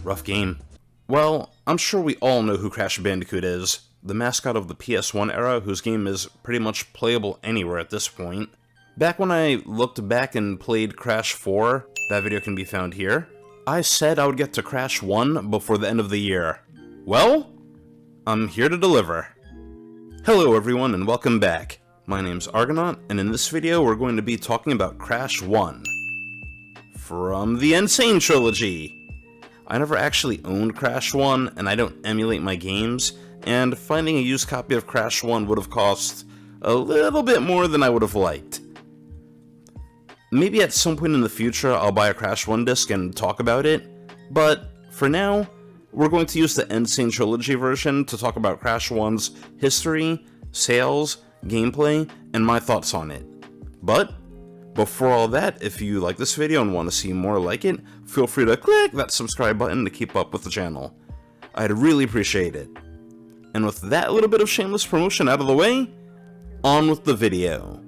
Rough game. Well, I'm sure we all know who Crash Bandicoot is, the mascot of the PS1 era whose game is pretty much playable anywhere at this point. Back when I looked back and played Crash 4, that video can be found here, I said I would get to Crash 1 before the end of the year. Well, I'm here to deliver. Hello everyone and welcome back. My name's Argonaut, and in this video we're going to be talking about Crash 1 from the Sane Trilogy. I never actually owned Crash 1, and I don't emulate my games, and finding a used copy of Crash 1 would have cost a little bit more than I would have liked. Maybe at some point in the future I'll buy a Crash 1 disc and talk about it, but for now, we're going to use the Sane Trilogy version to talk about Crash 1's history, sales, gameplay, and my thoughts on it. But before all that, if you like this video and want to see more like it, feel free to click that subscribe button to keep up with the channel. I'd really appreciate it. And with that little bit of shameless promotion out of the way, on with the video.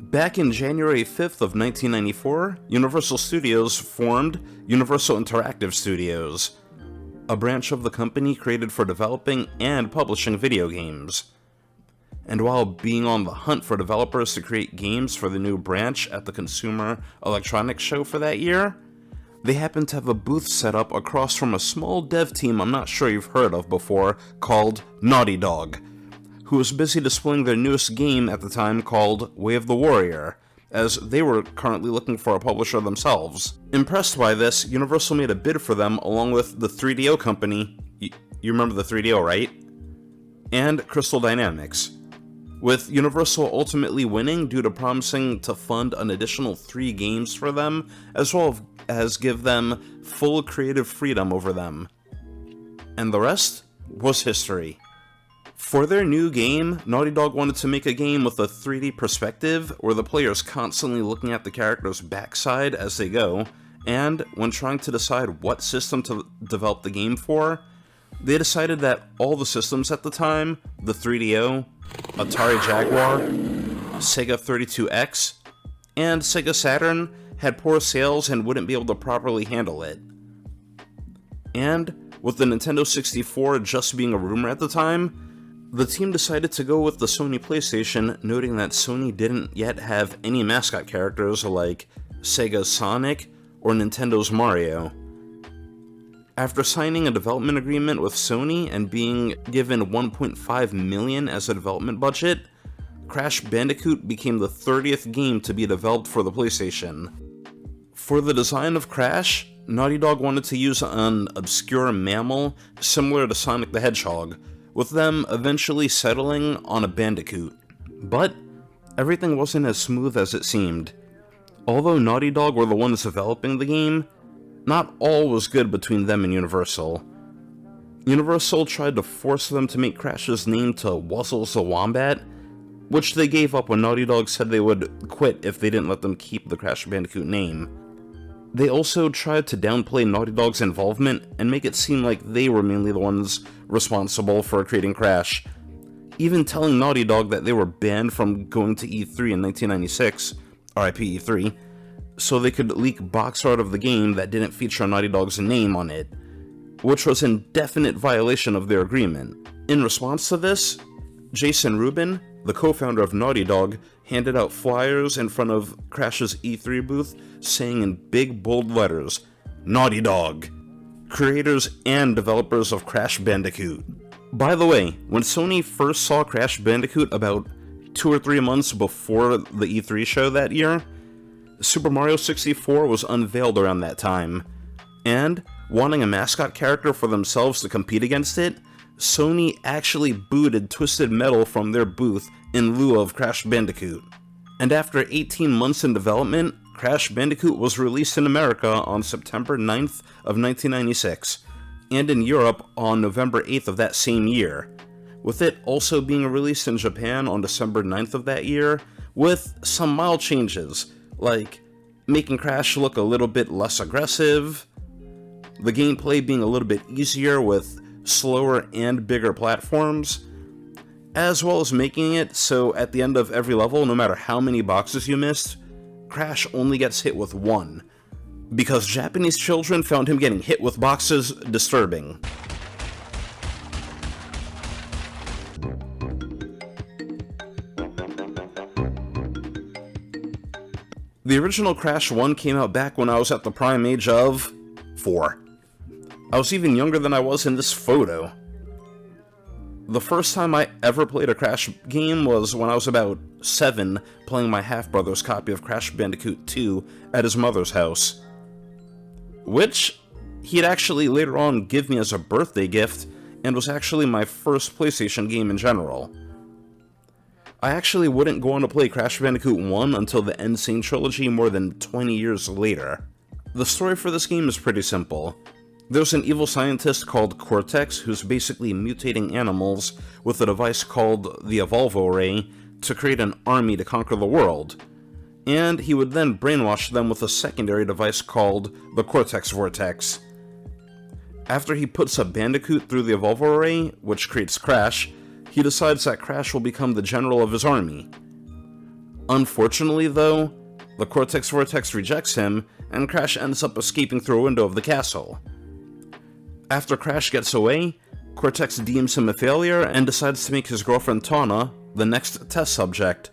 Back in January 5th of 1994, Universal Studios formed Universal Interactive Studios, a branch of the company created for developing and publishing video games. And while being on the hunt for developers to create games for the new branch at the Consumer Electronics Show for that year, they happened to have a booth set up across from a small dev team I'm not sure you've heard of before called Naughty Dog, who was busy displaying their newest game at the time called Way of the Warrior, as they were currently looking for a publisher themselves. Impressed by this, Universal made a bid for them along with the 3DO company, you remember the 3DO, right? And Crystal Dynamics, with Universal ultimately winning due to promising to fund an additional 3 games for them, as well as give them full creative freedom over them. And the rest was history. For their new game, Naughty Dog wanted to make a game with a 3D perspective where the player is constantly looking at the character's backside as they go, and when trying to decide what system to develop the game for, they decided that all the systems at the time, the 3DO, Atari Jaguar, Sega 32X, and Sega Saturn, had poor sales and wouldn't be able to properly handle it. And with the Nintendo 64 just being a rumor at the time, the team decided to go with the Sony PlayStation, noting that Sony didn't yet have any mascot characters like Sega's Sonic or Nintendo's Mario. After signing a development agreement with Sony and being given $1.5 million as a development budget, Crash Bandicoot became the 30th game to be developed for the PlayStation. For the design of Crash, Naughty Dog wanted to use an obscure mammal similar to Sonic the Hedgehog, with them eventually settling on a bandicoot. But everything wasn't as smooth as it seemed. Although Naughty Dog were the ones developing the game, not all was good between them and Universal. Universal tried to force them to make Crash's name to Wuzzles the Wombat, which they gave up when Naughty Dog said they would quit if they didn't let them keep the Crash Bandicoot name. They also tried to downplay Naughty Dog's involvement and make it seem like they were mainly the ones responsible for creating Crash, even telling Naughty Dog that they were banned from going to E3 in 1996, RIP E3, so they could leak box art of the game that didn't feature Naughty Dog's name on it, which was in definite violation of their agreement. In response to this, Jason Rubin, the co-founder of Naughty Dog, handed out flyers in front of Crash's E3 booth saying in big bold letters, "Naughty Dog, creators and developers of Crash Bandicoot." By the way, when Sony first saw Crash Bandicoot about 2 or 3 months before the E3 show that year, Super Mario 64 was unveiled around that time, and wanting a mascot character for themselves to compete against it, Sony actually booted Twisted Metal from their booth in lieu of Crash Bandicoot. And after 18 months in development, Crash Bandicoot was released in America on September 9th of 1996, and in Europe on November 8th of that same year, with it also being released in Japan on December 9th of that year, with some mild changes, like making Crash look a little bit less aggressive, the gameplay being a little bit easier with slower and bigger platforms, as well as making it so at the end of every level, no matter how many boxes you missed, Crash only gets hit with one, because Japanese children found him getting hit with boxes disturbing. The original Crash 1 came out back when I was at the prime age of 4. I was even younger than I was in this photo. The first time I ever played a Crash game was when I was about 7, playing my half-brother's copy of Crash Bandicoot 2 at his mother's house, which he'd actually later on give me as a birthday gift, and was actually my first PlayStation game in general. I actually wouldn't go on to play Crash Bandicoot 1 until the Sane Trilogy more than 20 years later. The story for this game is pretty simple. There's an evil scientist called Cortex who's basically mutating animals with a device called the Evolvo Ray to create an army to conquer the world, and he would then brainwash them with a secondary device called the Cortex Vortex. After he puts a Bandicoot through the Evolvo Ray, which creates Crash, he decides that Crash will become the general of his army. Unfortunately though, the Cortex Vortex rejects him, and Crash ends up escaping through a window of the castle. After Crash gets away, Cortex deems him a failure and decides to make his girlfriend Tawna the next test subject,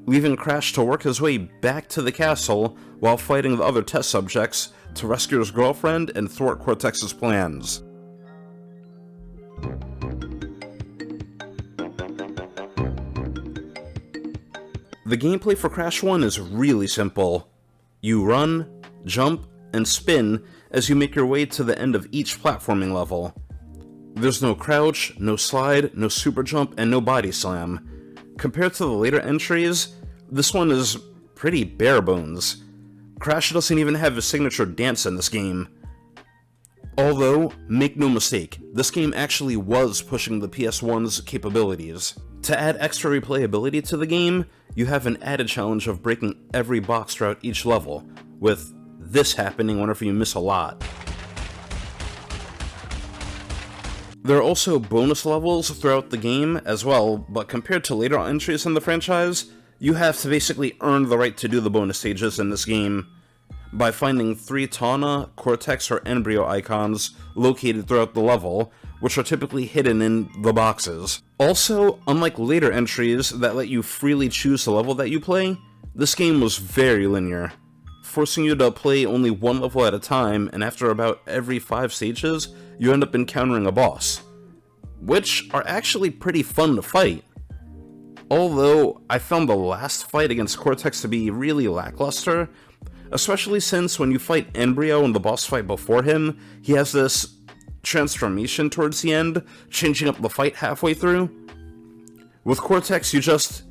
leaving Crash to work his way back to the castle while fighting the other test subjects to rescue his girlfriend and thwart Cortex's plans. The gameplay for Crash 1 is really simple. You run, jump, and spin as you make your way to the end of each platforming level. There's no crouch, no slide, no super jump, and no body slam. Compared to the later entries, this one is pretty bare bones. Crash doesn't even have his signature dance in this game. Although, make no mistake, this game actually was pushing the PS1's capabilities. To add extra replayability to the game, you have an added challenge of breaking every box throughout each level, with this happening whenever you miss a lot. There are also bonus levels throughout the game as well, but compared to later entries in the franchise, you have to basically earn the right to do the bonus stages in this game by finding 3 Tawna, Cortex, or Embryo icons located throughout the level, which are typically hidden in the boxes. Also, unlike later entries that let you freely choose the level that you play, this game was very linear, forcing you to play only one level at a time, and after about every 5 stages, you end up encountering a boss, which are actually pretty fun to fight. Although, I found the last fight against Cortex to be really lackluster, especially since when you fight Embryo in the boss fight before him, he has this transformation towards the end, changing up the fight halfway through. With Cortex, you just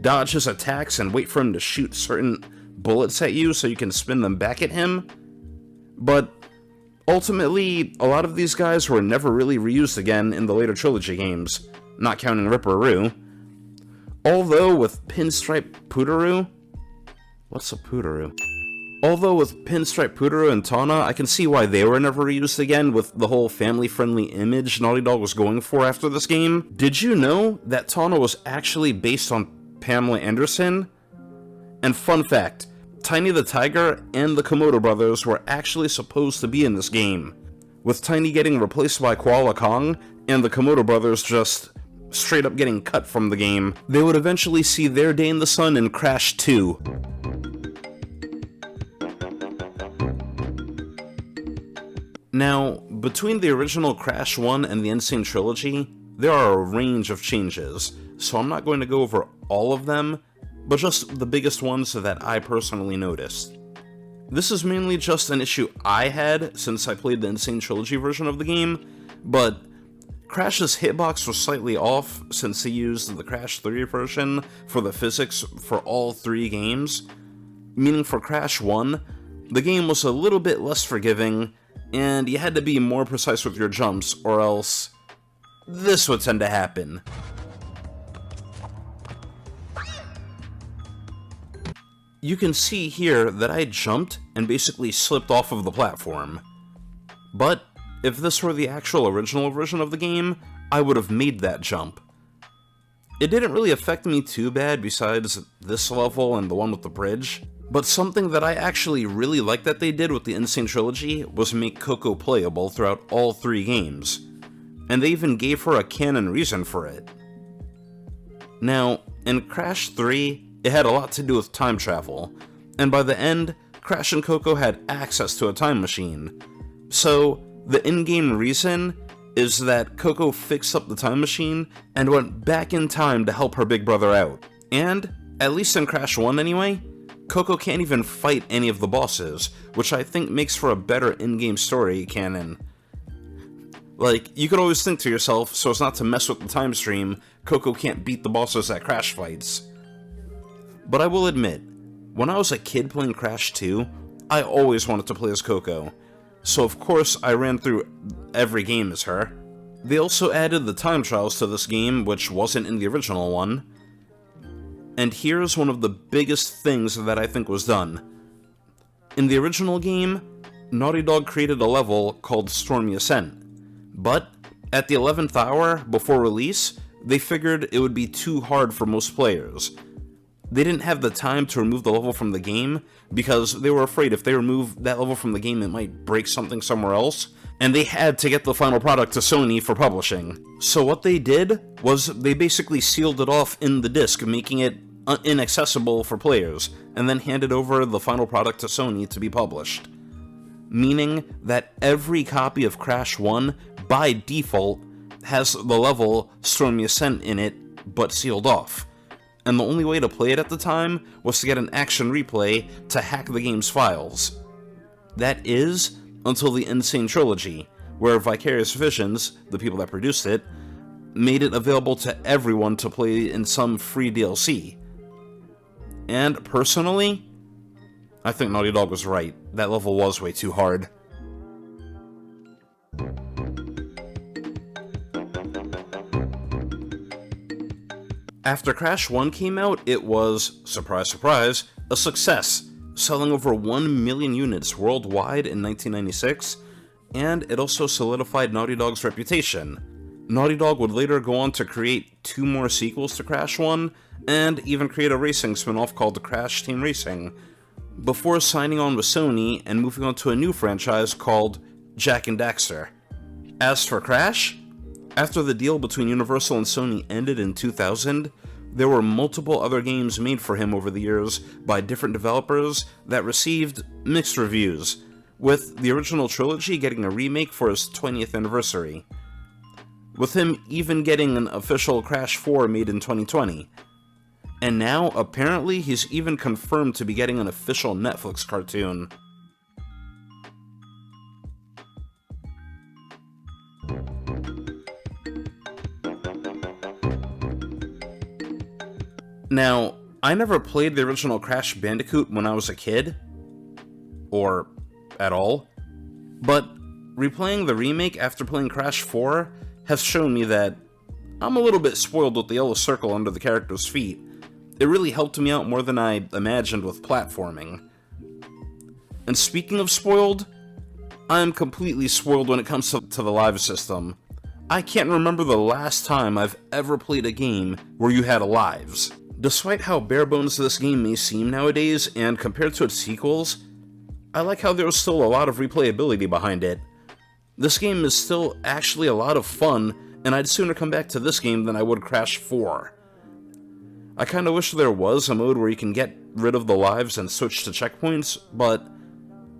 dodge his attacks and wait for him to shoot certain bullets at you so you can spin them back at him. But ultimately, a lot of these guys were never really reused again in the later trilogy games, not counting Ripperoo. Although with Pinstripe Pootaroo... What's a Pootaroo? Although with Pinstripe Pootaroo and Tawna, I can see why they were never reused again with the whole family-friendly image Naughty Dog was going for after this game. Did you know that Tawna was actually based on Pamela Anderson? And fun fact, Tiny the Tiger and the Komodo brothers were actually supposed to be in this game, with Tiny getting replaced by Koala Kong, and the Komodo brothers just straight up getting cut from the game. They would eventually see their day in the sun in Crash 2. Now, between the original Crash 1 and the Sane Trilogy, there are a range of changes, so I'm not going to go over all of them, but just the biggest ones that I personally noticed. This is mainly just an issue I had since I played the Sane Trilogy version of the game, but Crash's hitbox was slightly off since he used the Crash 3 version for the physics for all 3 games, meaning for Crash 1, the game was a little bit less forgiving, and you had to be more precise with your jumps, or else this would tend to happen. You can see here that I jumped and basically slipped off of the platform. But if this were the actual original version of the game, I would have made that jump. It didn't really affect me too bad besides this level and the one with the bridge, but something that I actually really liked that they did with the Sane Trilogy was make Coco playable throughout all 3 games, and they even gave her a canon reason for it. Now, in Crash 3, it had a lot to do with time travel, and by the end, Crash and Coco had access to a time machine. So, the in-game reason is that Coco fixed up the time machine and went back in time to help her big brother out. And, at least in Crash 1 anyway, Coco can't even fight any of the bosses, which I think makes for a better in-game story canon. Like, you could always think to yourself, so as not to mess with the time stream, Coco can't beat the bosses at Crash fights. But I will admit, when I was a kid playing Crash 2, I always wanted to play as Coco, so of course I ran through every game as her. They also added the time trials to this game, which wasn't in the original one. And here's one of the biggest things that I think was done. In the original game, Naughty Dog created a level called Stormy Ascent, but at the 11th hour before release, they figured it would be too hard for most players. They didn't have the time to remove the level from the game, because they were afraid if they removed that level from the game it might break something somewhere else, and they had to get the final product to Sony for publishing. So what they did was they basically sealed it off in the disc, making it inaccessible for players, and then handed over the final product to Sony to be published. Meaning that every copy of Crash 1, by default, has the level Stormy Ascent in it, but sealed off. And the only way to play it at the time was to get an action replay to hack the game's files. That is, until the Sane Trilogy, where Vicarious Visions, the people that produced it, made it available to everyone to play in some free DLC. And personally, I think Naughty Dog was right. That level was way too hard. After Crash 1 came out, it was, surprise surprise, a success, selling over 1 million units worldwide in 1996, and it also solidified Naughty Dog's reputation. Naughty Dog would later go on to create 2 more sequels to Crash 1, and even create a racing spin-off called Crash Team Racing, before signing on with Sony and moving on to a new franchise called Jak and Daxter. As for Crash, after the deal between Universal and Sony ended in 2000, there were multiple other games made for him over the years by different developers that received mixed reviews, with the original trilogy getting a remake for his 20th anniversary, with him even getting an official Crash 4 made in 2020. And now, apparently, he's even confirmed to be getting an official Netflix cartoon. Now, I never played the original Crash Bandicoot when I was a kid, or at all, but replaying the remake after playing Crash 4 has shown me that I'm a little bit spoiled with the yellow circle under the character's feet. It really helped me out more than I imagined with platforming. And speaking of spoiled, I'm completely spoiled when it comes to the live system. I can't remember the last time I've ever played a game where you had lives. Despite how bare bones this game may seem nowadays, and compared to its sequels, I like how there's still a lot of replayability behind it. This game is still actually a lot of fun, and I'd sooner come back to this game than I would Crash 4. I kinda wish there was a mode where you can get rid of the lives and switch to checkpoints, but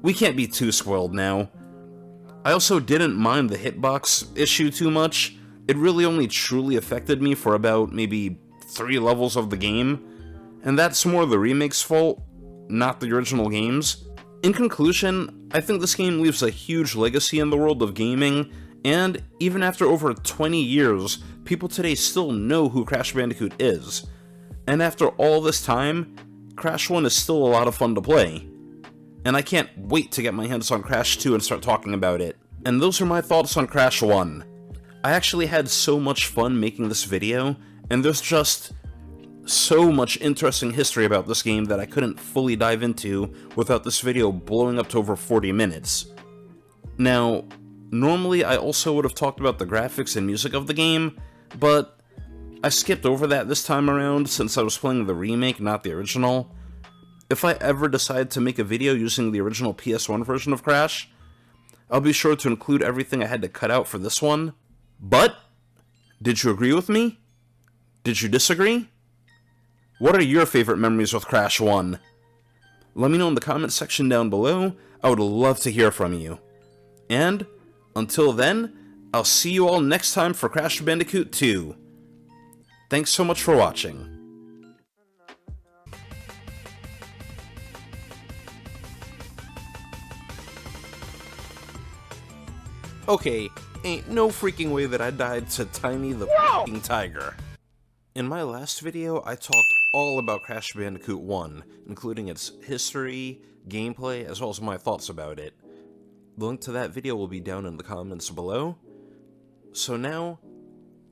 we can't be too spoiled now. I also didn't mind the hitbox issue too much. It really only truly affected me for about maybe 3 levels of the game, and that's more the remake's fault, not the original game's. In conclusion, I think this game leaves a huge legacy in the world of gaming, and even after over 20 years, people today still know who Crash Bandicoot is. And after all this time, Crash 1 is still a lot of fun to play. And I can't wait to get my hands on Crash 2 and start talking about it. And those are my thoughts on Crash 1. I actually had so much fun making this video, and there's just so much interesting history about this game that I couldn't fully dive into without this video blowing up to over 40 minutes. Now, normally I also would have talked about the graphics and music of the game, but I skipped over that this time around since I was playing the remake, not the original. If I ever decide to make a video using the original PS1 version of Crash, I'll be sure to include everything I had to cut out for this one. But, did you agree with me? Did you disagree? What are your favorite memories with Crash 1? Let me know in the comment section down below. I would love to hear from you. And, until then, I'll see you all next time for Crash Bandicoot 2. Thanks so much for watching. Okay, ain't no freaking way that I died to Tiny the f***ing tiger. In my last video, I talked all about Crash Bandicoot 1, including its history, gameplay, as well as my thoughts about it. The link to that video will be down in the comments below. So now,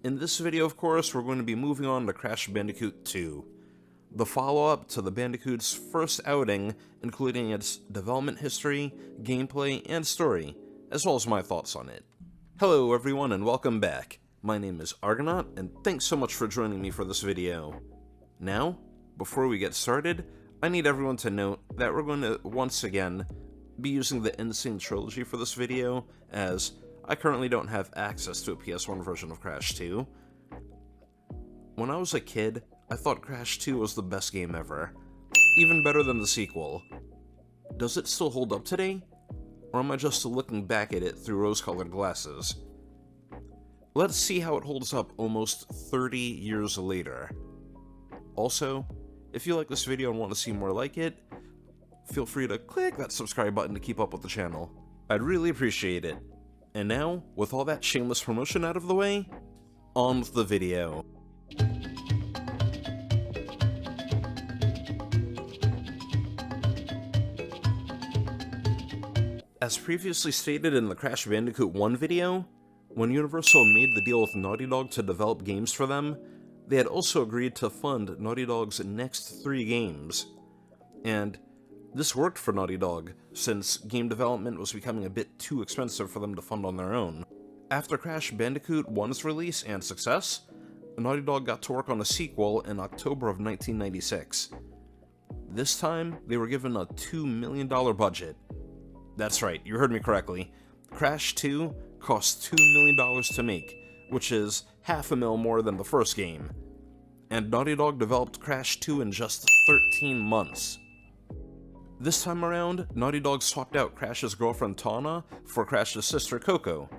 in this video of course, we're going to be moving on to Crash Bandicoot 2, the follow-up to the Bandicoot's first outing, including its development history, gameplay, and story, as well as my thoughts on it. Hello everyone and welcome back. My name is Argonaut, and thanks so much for joining me for this video. Now, before we get started, I need everyone to note that we're going to, once again, be using the Sane Trilogy for this video, as I currently don't have access to a PS1 version of Crash 2. When I was a kid, I thought Crash 2 was the best game ever, even better than the sequel. Does it still hold up today? Or am I just looking back at it through rose-colored glasses? Let's see how it holds up almost 30 years later. Also, if you like this video and want to see more like it, feel free to click that subscribe button to keep up with the channel. I'd really appreciate it. And now, with all that shameless promotion out of the way, on with the video. As previously stated in the Crash Bandicoot 1 video, when Universal made the deal with Naughty Dog to develop games for them, they had also agreed to fund Naughty Dog's next 3 games. And this worked for Naughty Dog, since game development was becoming a bit too expensive for them to fund on their own. After Crash Bandicoot 1's release and success, Naughty Dog got to work on a sequel in October of 1996. This time, they were given a $2 million budget. That's right, you heard me correctly. Crash 2 cost $2 million to make, which is $500,000 more than the first game. And Naughty Dog developed Crash 2 in just 13 months. This time around, Naughty Dog swapped out Crash's girlfriend Tawna for Crash's sister Coco,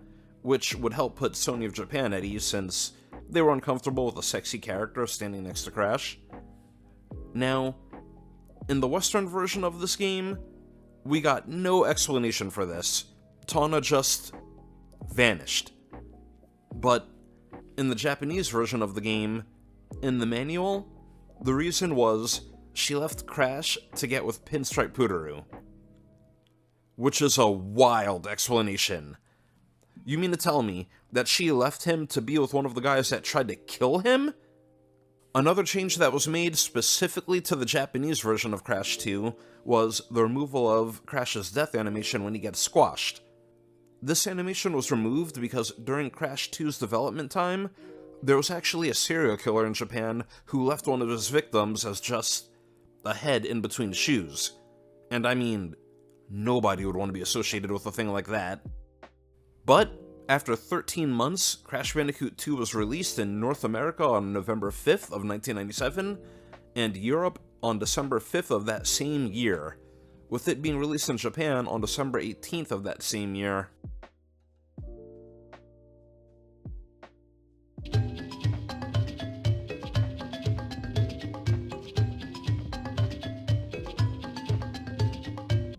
which would help put Sony of Japan at ease since they were uncomfortable with a sexy character standing next to Crash. Now, in the Western version of this game, we got no explanation for this. Tawna just vanished. But in the Japanese version of the game, in the manual, the reason was she left Crash to get with Pinstripe Poodoroo. Which is a wild explanation. You mean to tell me that she left him to be with one of the guys that tried to kill him? Another change that was made specifically to the Japanese version of Crash 2 was the removal of Crash's death animation when he gets squashed. This animation was removed because during Crash 2's development time, there was actually a serial killer in Japan who left one of his victims as just a head in between shoes. And I mean, nobody would want to be associated with a thing like that. But after 13 months, Crash Bandicoot 2 was released in North America on November 5th of 1997, and Europe on December 5th of that same year, with it being released in Japan on December 18th of that same year.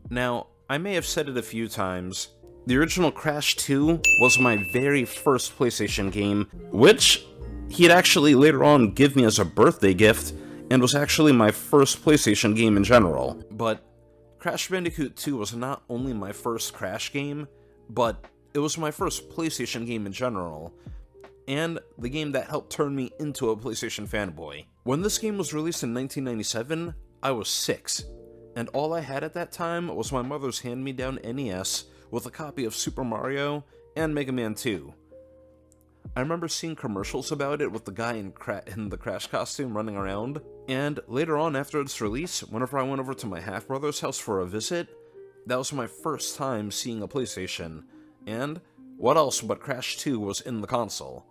Now, I may have said it a few times, the original Crash 2 was my very first PlayStation game, which he'd actually later on give me as a birthday gift, and was actually my first PlayStation game in general. But Crash Bandicoot 2 was not only my first Crash game, but it was my first PlayStation game in general, and the game that helped turn me into a PlayStation fanboy. When this game was released in 1997, I was 6, and all I had at that time was my mother's hand-me-down NES with a copy of Super Mario and Mega Man 2. I remember seeing commercials about it with the guy in the Crash costume running around, and later on after its release, whenever I went over to my half-brother's house for a visit, that was my first time seeing a PlayStation, and what else but Crash 2 was in the console.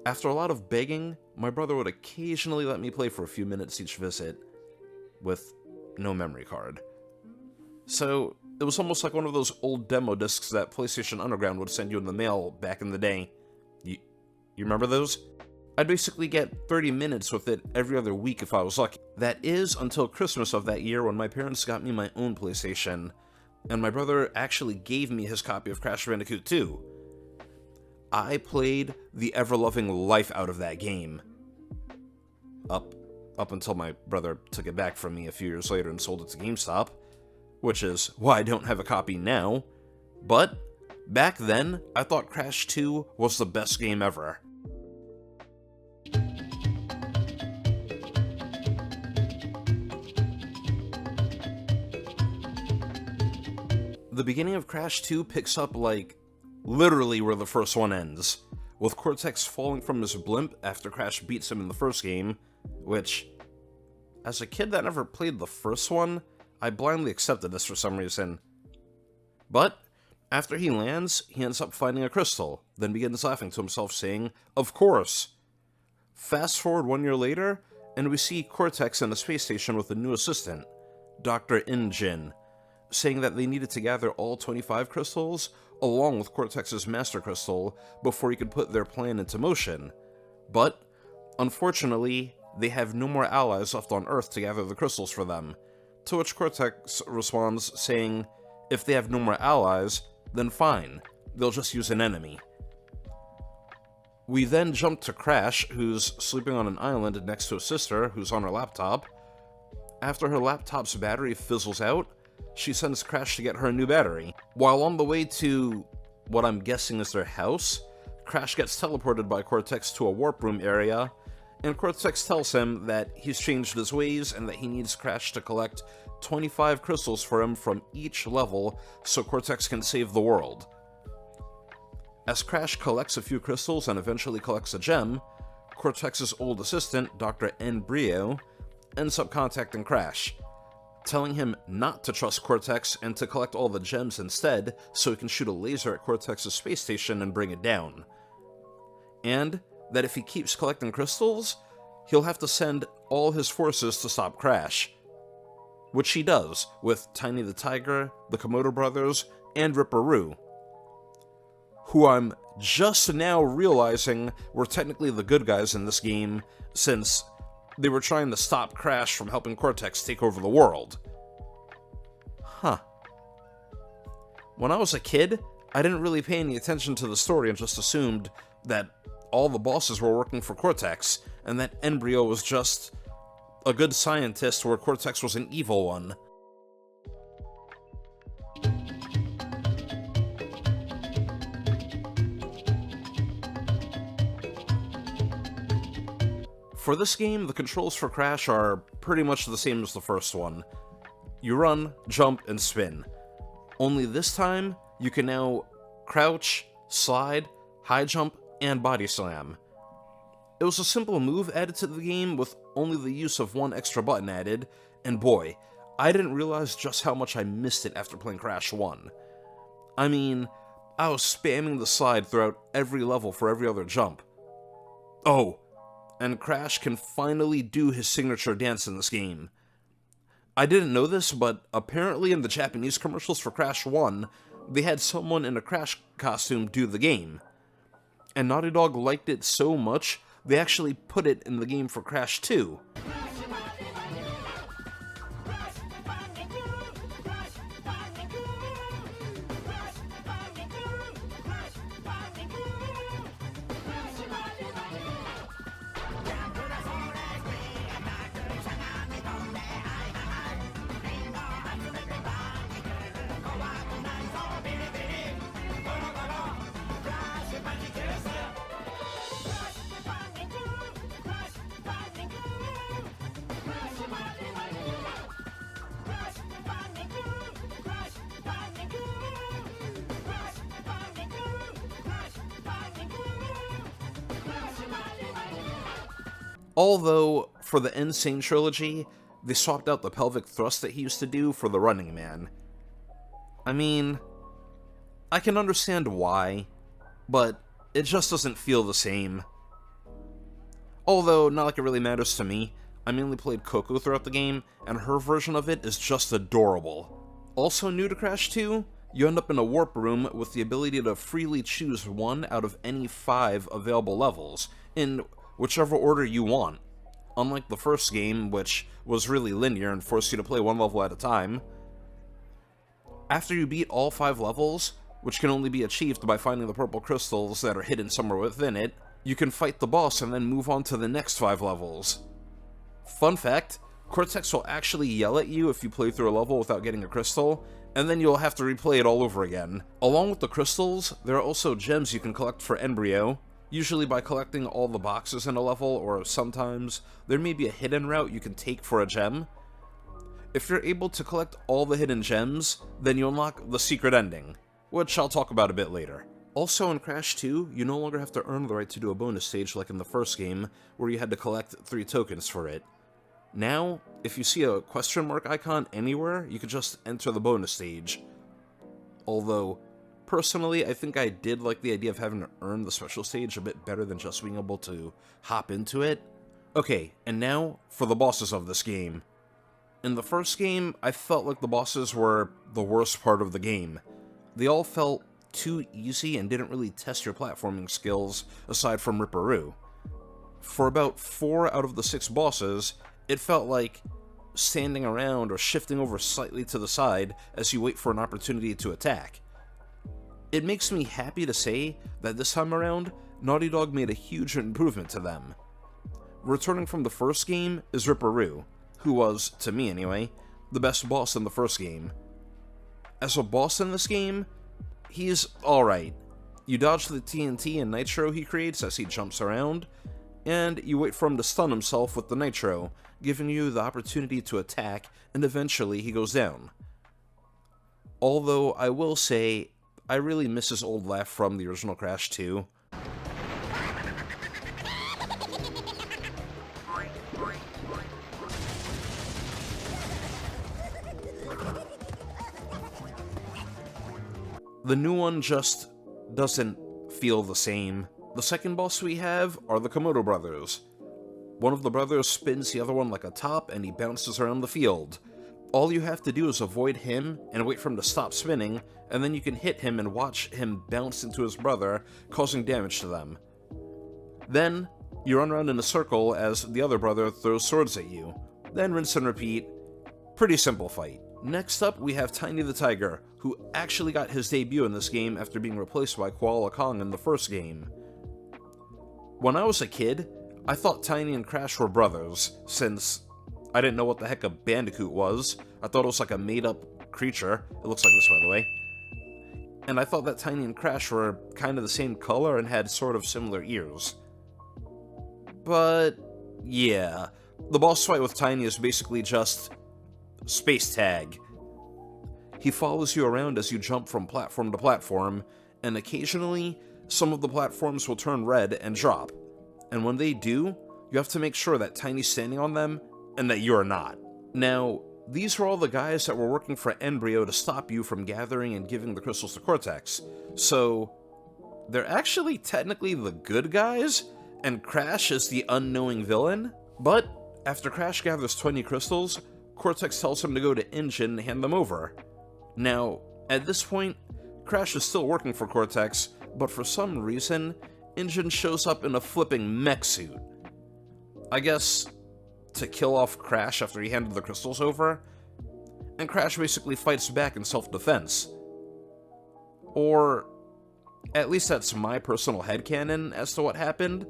After a lot of begging, my brother would occasionally let me play for a few minutes each visit, with no memory card. So, it was almost like one of those old demo discs that PlayStation Underground would send you in the mail back in the day. You remember those? I'd basically get 30 minutes with it every other week if I was lucky. That is until Christmas of that year when my parents got me my own PlayStation, and my brother actually gave me his copy of Crash Bandicoot 2. I played the ever-loving life out of that game. Up until my brother took it back from me a few years later and sold it to GameStop, which is why I don't have a copy now. But back then, I thought Crash 2 was the best game ever. The beginning of Crash 2 picks up, like, literally where the first one ends, with Cortex falling from his blimp after Crash beats him in the first game, which, as a kid that never played the first one, I blindly accepted this for some reason. But after he lands, he ends up finding a crystal, then begins laughing to himself, saying, "Of course!" Fast forward 1 year later, and we see Cortex in a space station with a new assistant, Dr. Injin, saying that they needed to gather all 25 crystals, along with Cortex's Master Crystal, before he could put their plan into motion. But, unfortunately, they have no more allies left on Earth to gather the crystals for them, to which Cortex responds saying, if they have no more allies, then fine, they'll just use an enemy. We then jump to Crash, who's sleeping on an island next to his sister, who's on her laptop. After her laptop's battery fizzles out, she sends Crash to get her a new battery. While on the way to what I'm guessing is their house, Crash gets teleported by Cortex to a warp room area, and Cortex tells him that he's changed his ways and that he needs Crash to collect 25 crystals for him from each level so Cortex can save the world. As Crash collects a few crystals and eventually collects a gem, Cortex's old assistant, Dr. Brio, ends up contacting Crash, telling him not to trust Cortex and to collect all the gems instead so he can shoot a laser at Cortex's space station and bring it down. And that if he keeps collecting crystals, he'll have to send all his forces to stop Crash. Which he does, with Tiny the Tiger, the Komodo brothers, and Ripperoo, who I'm just now realizing were technically the good guys in this game, since they were trying to stop Crash from helping Cortex take over the world. Huh. When I was a kid, I didn't really pay any attention to the story and just assumed that all the bosses were working for Cortex, and that Embryo was just a good scientist where Cortex was an evil one. For this game, the controls for Crash are pretty much the same as the first one. You run, jump, and spin. Only this time, you can now crouch, slide, high jump, and body slam. It was a simple move added to the game with only the use of one extra button added, and boy, I didn't realize just how much I missed it after playing Crash 1. I mean, I was spamming the slide throughout every level for every other jump. Oh, and Crash can finally do his signature dance in this game. I didn't know this, but apparently in the Japanese commercials for Crash 1, they had someone in a Crash costume do the game. And Naughty Dog liked it so much, they actually put it in the game for Crash 2. Although, for the Sane Trilogy, they swapped out the pelvic thrust that he used to do for the Running Man. I mean, I can understand why, but it just doesn't feel the same. Although, not like it really matters to me. I mainly played Coco throughout the game, and her version of it is just adorable. Also new to Crash 2, you end up in a warp room with the ability to freely choose one out of any 5 available levels, in whichever order you want. Unlike the first game, which was really linear and forced you to play one level at a time. After you beat all 5 levels, which can only be achieved by finding the purple crystals that are hidden somewhere within it, you can fight the boss and then move on to the next 5 levels. Fun fact, Cortex will actually yell at you if you play through a level without getting a crystal, and then you'll have to replay it all over again. Along with the crystals, there are also gems you can collect for Embryo, usually by collecting all the boxes in a level, or sometimes there may be a hidden route you can take for a gem. If you're able to collect all the hidden gems, then you unlock the secret ending, which I'll talk about a bit later. Also in Crash 2, you no longer have to earn the right to do a bonus stage like in the first game, where you had to collect 3 tokens for it. Now, if you see a question mark icon anywhere, you can just enter the bonus stage. Although, personally, I think I did like the idea of having to earn the special stage a bit better than just being able to hop into it. Okay, and now for the bosses of this game. In the first game, I felt like the bosses were the worst part of the game. They all felt too easy and didn't really test your platforming skills, aside from Ripperoo. For about 4 out of the 6 bosses, it felt like standing around or shifting over slightly to the side as you wait for an opportunity to attack. It makes me happy to say that this time around, Naughty Dog made a huge improvement to them. Returning from the first game is Ripperoo, who was, to me anyway, the best boss in the first game. As a boss in this game, he's alright. You dodge the TNT and Nitro he creates as he jumps around, and you wait for him to stun himself with the Nitro, giving you the opportunity to attack, and eventually he goes down. Although I will say, I really miss his old laugh from the original Crash 2. The new one just doesn't feel the same. The second boss we have are the Komodo brothers. One of the brothers spins the other one like a top and he bounces around the field. All you have to do is avoid him and wait for him to stop spinning, and then you can hit him and watch him bounce into his brother, causing damage to them. Then, you run around in a circle as the other brother throws swords at you. Then rinse and repeat. Pretty simple fight. Next up, we have Tiny the Tiger, who actually got his debut in this game after being replaced by Koala Kong in the first game. When I was a kid, I thought Tiny and Crash were brothers, since I didn't know what the heck a Bandicoot was. I thought it was like a made-up creature. It looks like this, by the way. And I thought that Tiny and Crash were kind of the same color and had sort of similar ears. But, yeah. The boss fight with Tiny is basically just space tag. He follows you around as you jump from platform to platform, and occasionally, some of the platforms will turn red and drop. And when they do, you have to make sure that Tiny's standing on them, and that you're not. Now, these were all the guys that were working for Embryo to stop you from gathering and giving the crystals to Cortex. So, they're actually technically the good guys, and Crash is the unknowing villain. But, after Crash gathers 20 crystals, Cortex tells him to go to Injin and hand them over. Now, at this point, Crash is still working for Cortex, but for some reason, Injin shows up in a flipping mech suit. I guess to kill off Crash after he handed the crystals over, and Crash basically fights back in self-defense. Or, at least that's my personal headcanon as to what happened.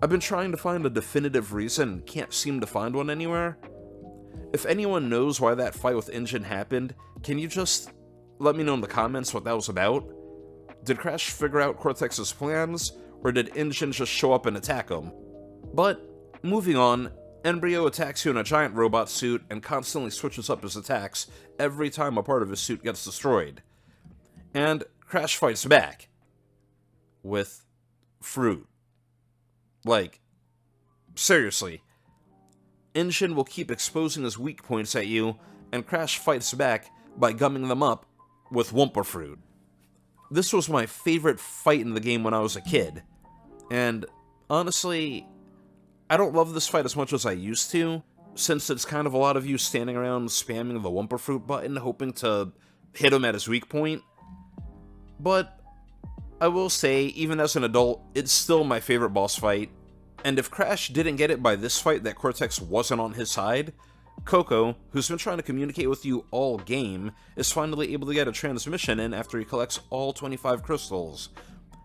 I've been trying to find a definitive reason and can't seem to find one anywhere. If anyone knows why that fight with Injin happened, can you just let me know in the comments what that was about? Did Crash figure out Cortex's plans, or did Injin just show up and attack him? But, moving on, Embryo attacks you in a giant robot suit and constantly switches up his attacks every time a part of his suit gets destroyed. And Crash fights back. With fruit. Like, Seriously. Engine will keep exposing his weak points at you, and Crash fights back by gumming them up with Wumpa Fruit. This was my favorite fight in the game when I was a kid, and honestly, I don't love this fight as much as I used to, since it's kind of a lot of you standing around spamming the Wumpa Fruit button hoping to hit him at his weak point. But I will say, even as an adult, it's still my favorite boss fight, and if Crash didn't get it by this fight that Cortex wasn't on his side, Coco, who's been trying to communicate with you all game, is finally able to get a transmission in after he collects all 25 crystals,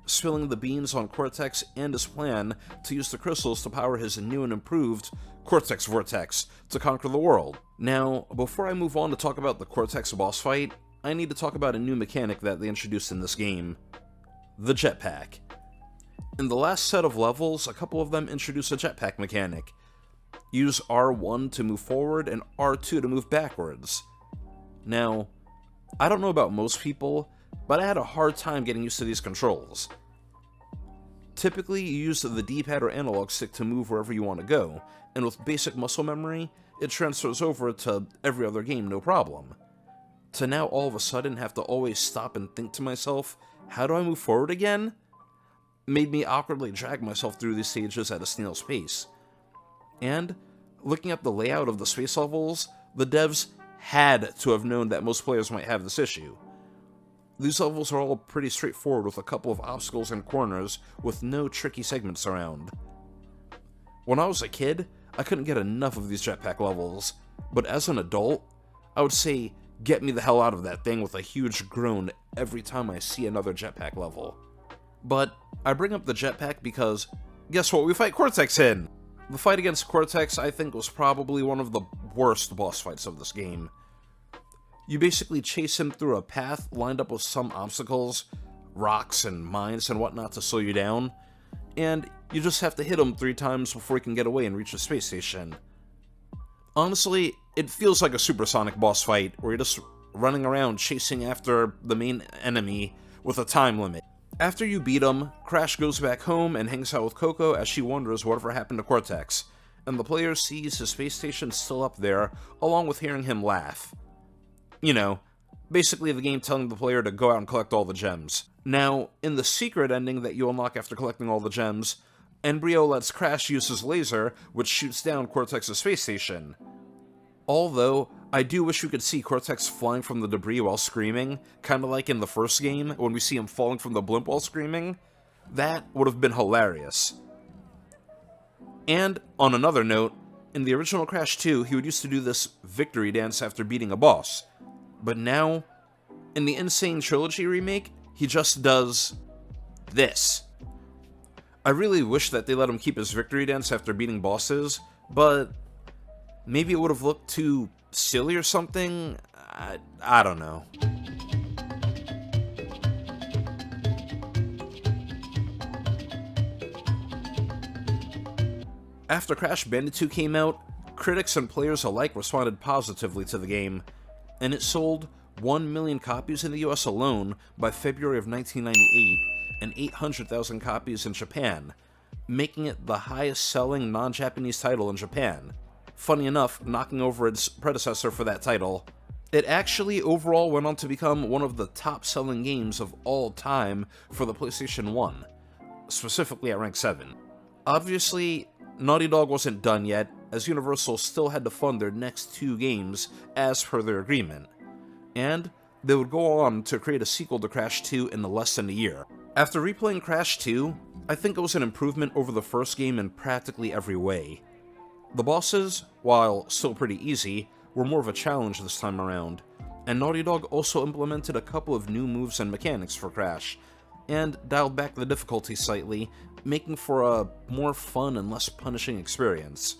spilling the beans on Cortex and his plan to use the crystals to power his new and improved Cortex Vortex to conquer the world. Now, before I move on to talk about the Cortex boss fight, I need to talk about a new mechanic that they introduced in this game: the jetpack. In the last set of levels, a couple of them introduce a jetpack mechanic. Use R1 to move forward and R2 to move backwards. Now, I don't know about most people, but I had a hard time getting used to these controls. Typically, you use the D-pad or analog stick to move wherever you want to go, and with basic muscle memory, it transfers over to every other game no problem. To now all of a sudden have to always stop and think to myself, how do I move forward again? Made me awkwardly drag myself through these stages at a snail's pace. And, looking at the layout of the space levels, the devs had to have known that most players might have this issue. These levels are all pretty straightforward with a couple of obstacles and corners with no tricky segments around. When I was a kid, I couldn't get enough of these jetpack levels, but as an adult, I would say get me the hell out of that thing with a huge groan every time I see another jetpack level. But I bring up the jetpack because, guess what we fight Cortex in? The fight against Cortex, I think, was probably one of the worst boss fights of this game. You basically chase him through a path lined up with some obstacles, rocks and mines and whatnot to slow you down, and you just have to hit him 3 times before he can get away and reach the space station. Honestly, it feels like a supersonic boss fight where you're just running around chasing after the main enemy with a time limit. After you beat him, Crash goes back home and hangs out with Coco as she wonders whatever happened to Cortex, and the player sees his space station still up there, along with hearing him laugh. You know, basically the game telling the player to go out and collect all the gems. Now, in the secret ending that you unlock after collecting all the gems, Embryo lets Crash use his laser, which shoots down Cortex's space station. Although, I do wish we could see Cortex flying from the debris while screaming, kinda like in the first game, when we see him falling from the blimp while screaming. That would have been hilarious. And, on another note, in the original Crash 2, he would used to do this victory dance after beating a boss. But now, in the Sane Trilogy remake, he just does this. I really wish that they let him keep his victory dance after beating bosses, but maybe it would have looked too silly or something? I don't know. After Crash Bandicoot came out, critics and players alike responded positively to the game, and it sold 1 million copies in the US alone by February of 1998, and 800,000 copies in Japan, making it the highest-selling non-Japanese title in Japan. Funny enough, knocking over its predecessor for that title. It actually overall went on to become one of the top-selling games of all time for the PlayStation 1, specifically at rank 7. Obviously, Naughty Dog wasn't done yet, as Universal still had to fund their next 2 games as per their agreement, and they would go on to create a sequel to Crash 2 in less than a year. After replaying Crash 2, I think it was an improvement over the first game in practically every way. The bosses, while still pretty easy, were more of a challenge this time around, and Naughty Dog also implemented a couple of new moves and mechanics for Crash, and dialed back the difficulty slightly, making for a more fun and less punishing experience.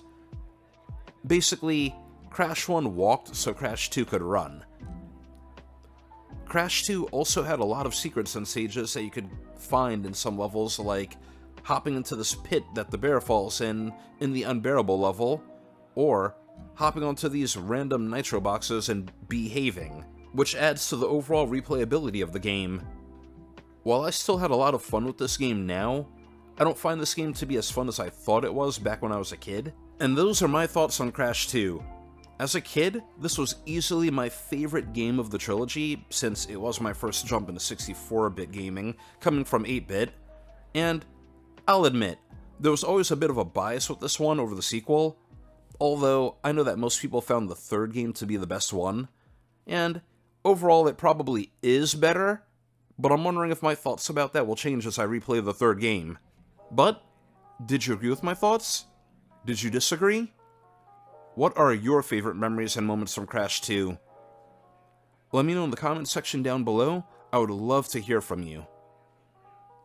Basically, Crash 1 walked so Crash 2 could run. Crash 2 also had a lot of secrets and stages that you could find in some levels, like hopping into this pit that the bear falls in the Unbearable level, or hopping onto these random nitro boxes and behaving, which adds to the overall replayability of the game. While I still had a lot of fun with this game now, I don't find this game to be as fun as I thought it was back when I was a kid. And those are my thoughts on Crash 2. As a kid, this was easily my favorite game of the trilogy, since it was my first jump into 64-bit gaming, coming from 8-bit. And I'll admit, there was always a bit of a bias with this one over the sequel, although I know that most people found the third game to be the best one. And overall, it probably is better, but I'm wondering if my thoughts about that will change as I replay the third game. But, did you agree with my thoughts? Did you disagree? What are your favorite memories and moments from Crash 2? Let me know in the comments section down below. I would love to hear from you.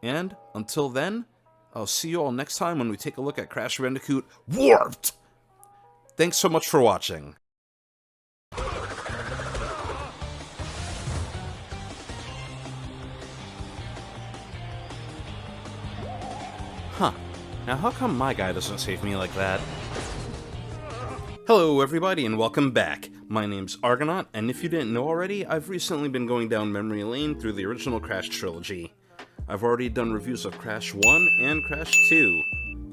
And, until then, I'll see you all next time when we take a look at Crash Bandicoot Warped! Thanks so much for watching. Huh. Now how come my guy doesn't save me like that? Hello everybody and welcome back. My name's Argonaut, and if you didn't know already, I've recently been going down memory lane through the original Crash trilogy. I've already done reviews of Crash 1 and Crash 2.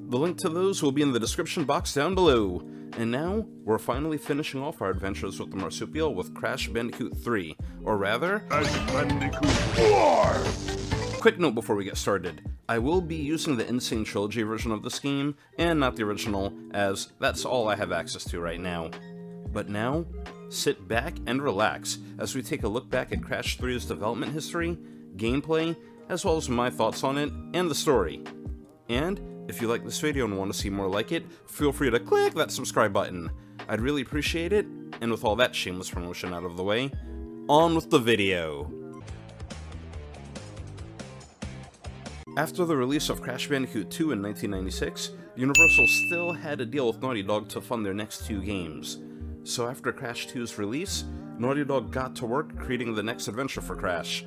The link to those will be in the description box down below. And now, we're finally finishing off our adventures with the Marsupial with Crash Bandicoot 3, or rather, Crash Bandicoot 4! Quick note before we get started, I will be using the Sane Trilogy version of this game, and not the original, as that's all I have access to right now. But now, sit back and relax as we take a look back at Crash 3's development history, gameplay, as well as my thoughts on it, and the story. And, if you like this video and want to see more like it, feel free to click that subscribe button. I'd really appreciate it, and with all that shameless promotion out of the way, on with the video! After the release of Crash Bandicoot 2 in 1996, Universal still had a deal with Naughty Dog to fund their next two games. So after Crash 2's release, Naughty Dog got to work creating the next adventure for Crash.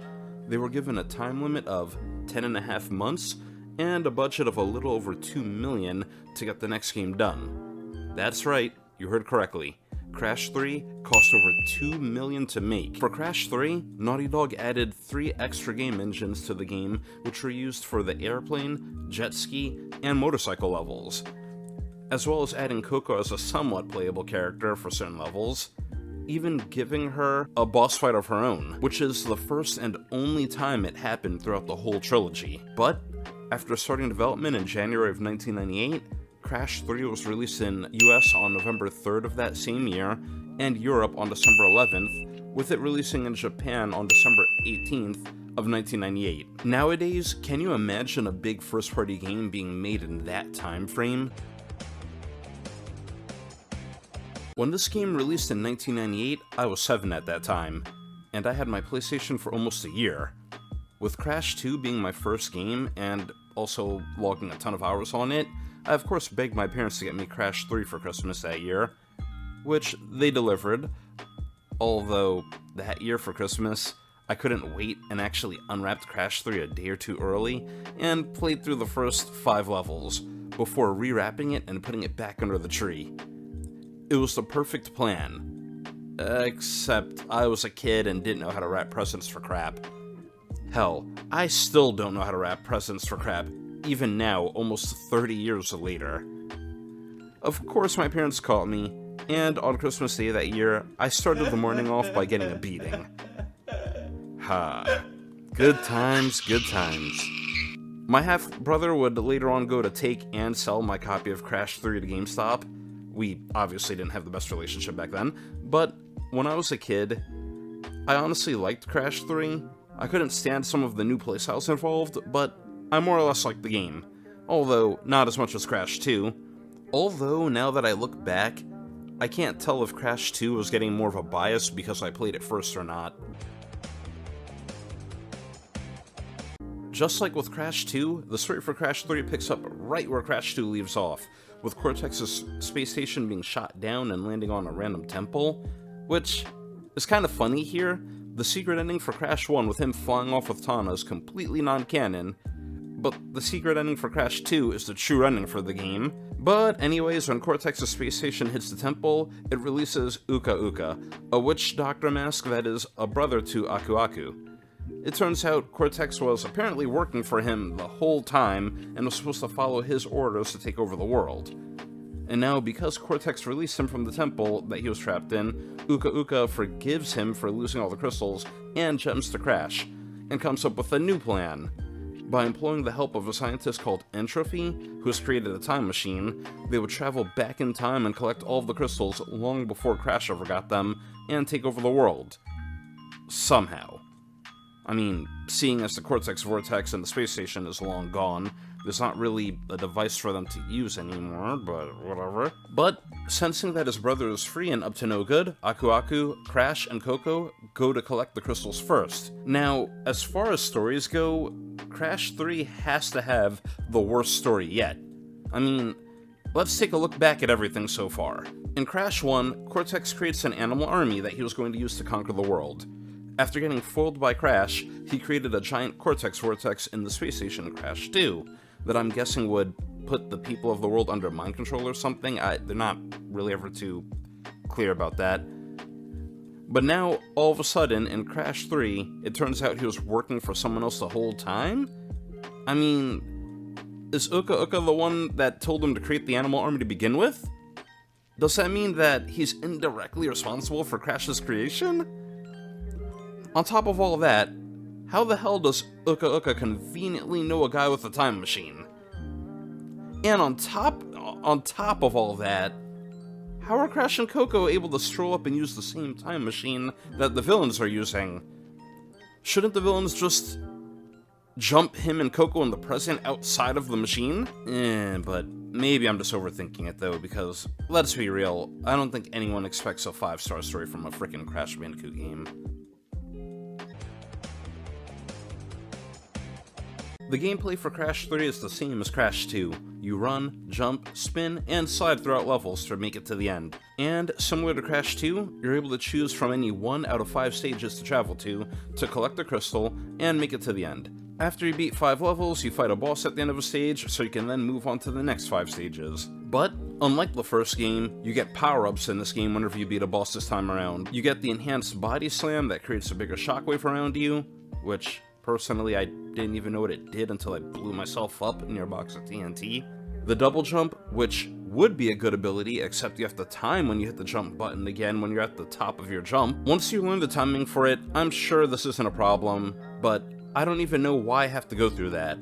They were given a time limit of 10.5 months, and a budget of a little over $2 million to get the next game done. That's right, you heard correctly. Crash 3 cost over $2 million to make. For Crash 3, Naughty Dog added 3 extra game engines to the game, which were used for the airplane, jet ski, and motorcycle levels, as well as adding Coco as a somewhat playable character for certain levels, even giving her a boss fight of her own, which is the first and only time it happened throughout the whole trilogy. But after starting development in January of 1998, Crash 3 was released in US on November 3rd of that same year, and Europe on December 11th, with it releasing in Japan on December 18th of 1998. Nowadays, can you imagine a big first-party game being made in that time frame? When this game released in 1998, I was 7 at that time, and I had my PlayStation for almost a year. With Crash 2 being my first game, and also logging a ton of hours on it, I of course begged my parents to get me Crash 3 for Christmas that year, which they delivered, although that year for Christmas, I couldn't wait and actually unwrapped Crash 3 a day or two early, and played through the first 5 levels, before rewrapping it and putting it back under the tree. It was the perfect plan, except I was a kid and didn't know how to wrap presents for crap. Hell, I still don't know how to wrap presents for crap, even now, almost 30 years later. Of course my parents caught me, and on Christmas Day that year, I started the morning off by getting a beating. Ha. Good times, good times. My half-brother would later on go to take and sell my copy of Crash 3 to GameStop. We obviously didn't have the best relationship back then, but when I was a kid, I honestly liked Crash 3. I couldn't stand some of the new playstyles involved, but I more or less liked the game, although not as much as Crash 2. Although, now that I look back, I can't tell if Crash 2 was getting more of a bias because I played it first or not. Just like with Crash 2, the story for Crash 3 picks up right where Crash 2 leaves off, with Cortex's space station being shot down and landing on a random temple, which is kind of funny here. The secret ending for Crash 1 with him flying off with Tana is completely non-canon, but the secret ending for Crash 2 is the true ending for the game. But anyways, when Cortex's space station hits the temple, it releases Uka Uka, a witch doctor mask that is a brother to Aku Aku. It turns out Cortex was apparently working for him the whole time and was supposed to follow his orders to take over the world. And now, because Cortex released him from the temple that he was trapped in, Uka Uka forgives him for losing all the crystals and gems to Crash, and comes up with a new plan. By employing the help of a scientist called Entropy, who has created a time machine, they would travel back in time and collect all of the crystals long before Crash ever got them, and take over the world. Somehow. I mean, seeing as the Cortex Vortex in the space station is long gone, there's not really a device for them to use anymore, but whatever. But, sensing that his brother is free and up to no good, Aku Aku, Crash, and Coco go to collect the crystals first. Now, as far as stories go, Crash 3 has to have the worst story yet. I mean, let's take a look back at everything so far. In Crash 1, Cortex creates an animal army that he was going to use to conquer the world. After getting foiled by Crash, he created a giant Cortex Vortex in the space station in Crash 2, that I'm guessing would put the people of the world under mind control or something. They're not really ever too clear about that. But now, all of a sudden, in Crash 3, it turns out he was working for someone else the whole time? I mean, is Uka Uka the one that told him to create the animal army to begin with? Does that mean that he's indirectly responsible for Crash's creation? On top of all of that, how the hell does Uka Uka conveniently know a guy with a time machine? And on top of all of that, how are Crash and Coco able to stroll up and use the same time machine that the villains are using? Shouldn't the villains just jump him and Coco in the present outside of the machine? But maybe I'm just overthinking it though, because let's be real, I don't think anyone expects a 5-star story from a frickin' Crash Bandicoot game. The gameplay for Crash 3 is the same as Crash 2. You run, jump, spin, and slide throughout levels to make it to the end. And, similar to Crash 2, you're able to choose from any 1 out of 5 stages to travel to collect a crystal, and make it to the end. After you beat 5 levels, you fight a boss at the end of a stage, so you can then move on to the next 5 stages. But, unlike the first game, you get power-ups in this game whenever you beat a boss this time around. You get the enhanced body slam that creates a bigger shockwave around you, which, personally, I didn't even know what it did until I blew myself up near a box of TNT. The double jump, which would be a good ability, except you have to time when you hit the jump button again when you're at the top of your jump. Once you learn the timing for it, I'm sure this isn't a problem, but I don't even know why I have to go through that.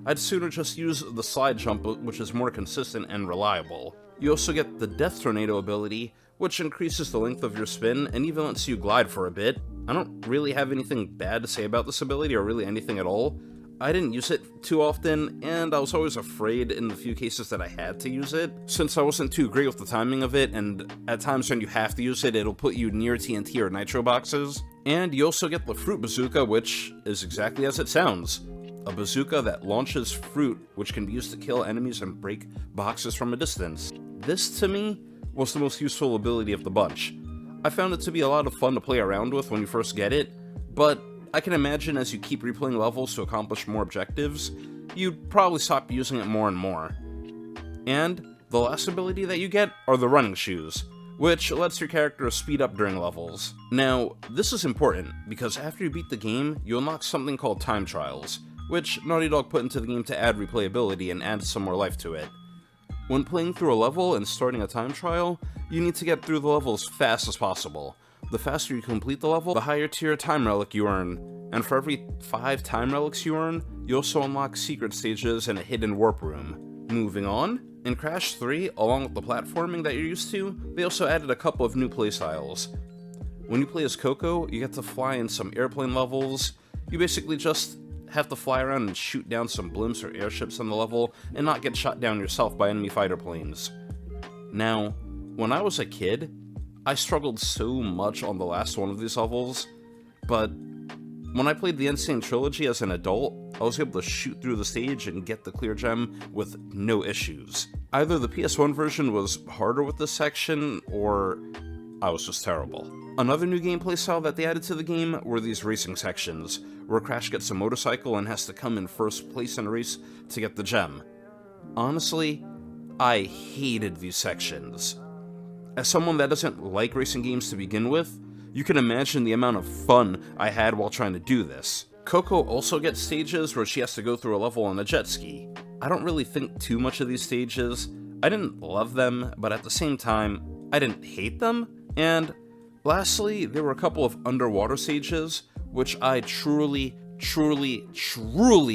I'd sooner just use the slide jump, which is more consistent and reliable. You also get the Death Tornado ability, which increases the length of your spin and even lets you glide for a bit. I don't really have anything bad to say about this ability, or really anything at all. I didn't use it too often, and I was always afraid in the few cases that I had to use it, since I wasn't too great with the timing of it, and at times when you have to use it, it'll put you near TNT or Nitro boxes. And you also get the Fruit Bazooka, which is exactly as it sounds. A bazooka that launches fruit, which can be used to kill enemies and break boxes from a distance. This, to me, was the most useful ability of the bunch. I found it to be a lot of fun to play around with when you first get it, but I can imagine as you keep replaying levels to accomplish more objectives, you'd probably stop using it more and more. And the last ability that you get are the running shoes, which lets your character speed up during levels. Now, this is important, because after you beat the game, you unlock something called time trials, which Naughty Dog put into the game to add replayability and add some more life to it. When playing through a level and starting a time trial, you need to get through the level as fast as possible. The faster you complete the level, the higher tier time relic you earn, and for every 5 time relics you earn, you also unlock secret stages and a hidden warp room. Moving on, in Crash 3, along with the platforming that you're used to, they also added a couple of new playstyles. When you play as Coco, you get to fly in some airplane levels. You basically just have to fly around and shoot down some blimps or airships on the level, and not get shot down yourself by enemy fighter planes. Now, when I was a kid, I struggled so much on the last one of these levels, but when I played the Sane Trilogy as an adult, I was able to shoot through the stage and get the clear gem with no issues. Either the PS1 version was harder with this section, or I was just terrible. Another new gameplay style that they added to the game were these racing sections, where Crash gets a motorcycle and has to come in first place in a race to get the gem. Honestly, I hated these sections. As someone that doesn't like racing games to begin with, you can imagine the amount of fun I had while trying to do this. Coco also gets stages where she has to go through a level on a jet ski. I don't really think too much of these stages. I didn't love them, but at the same time, I didn't hate them. And lastly, there were a couple of underwater stages, which I truly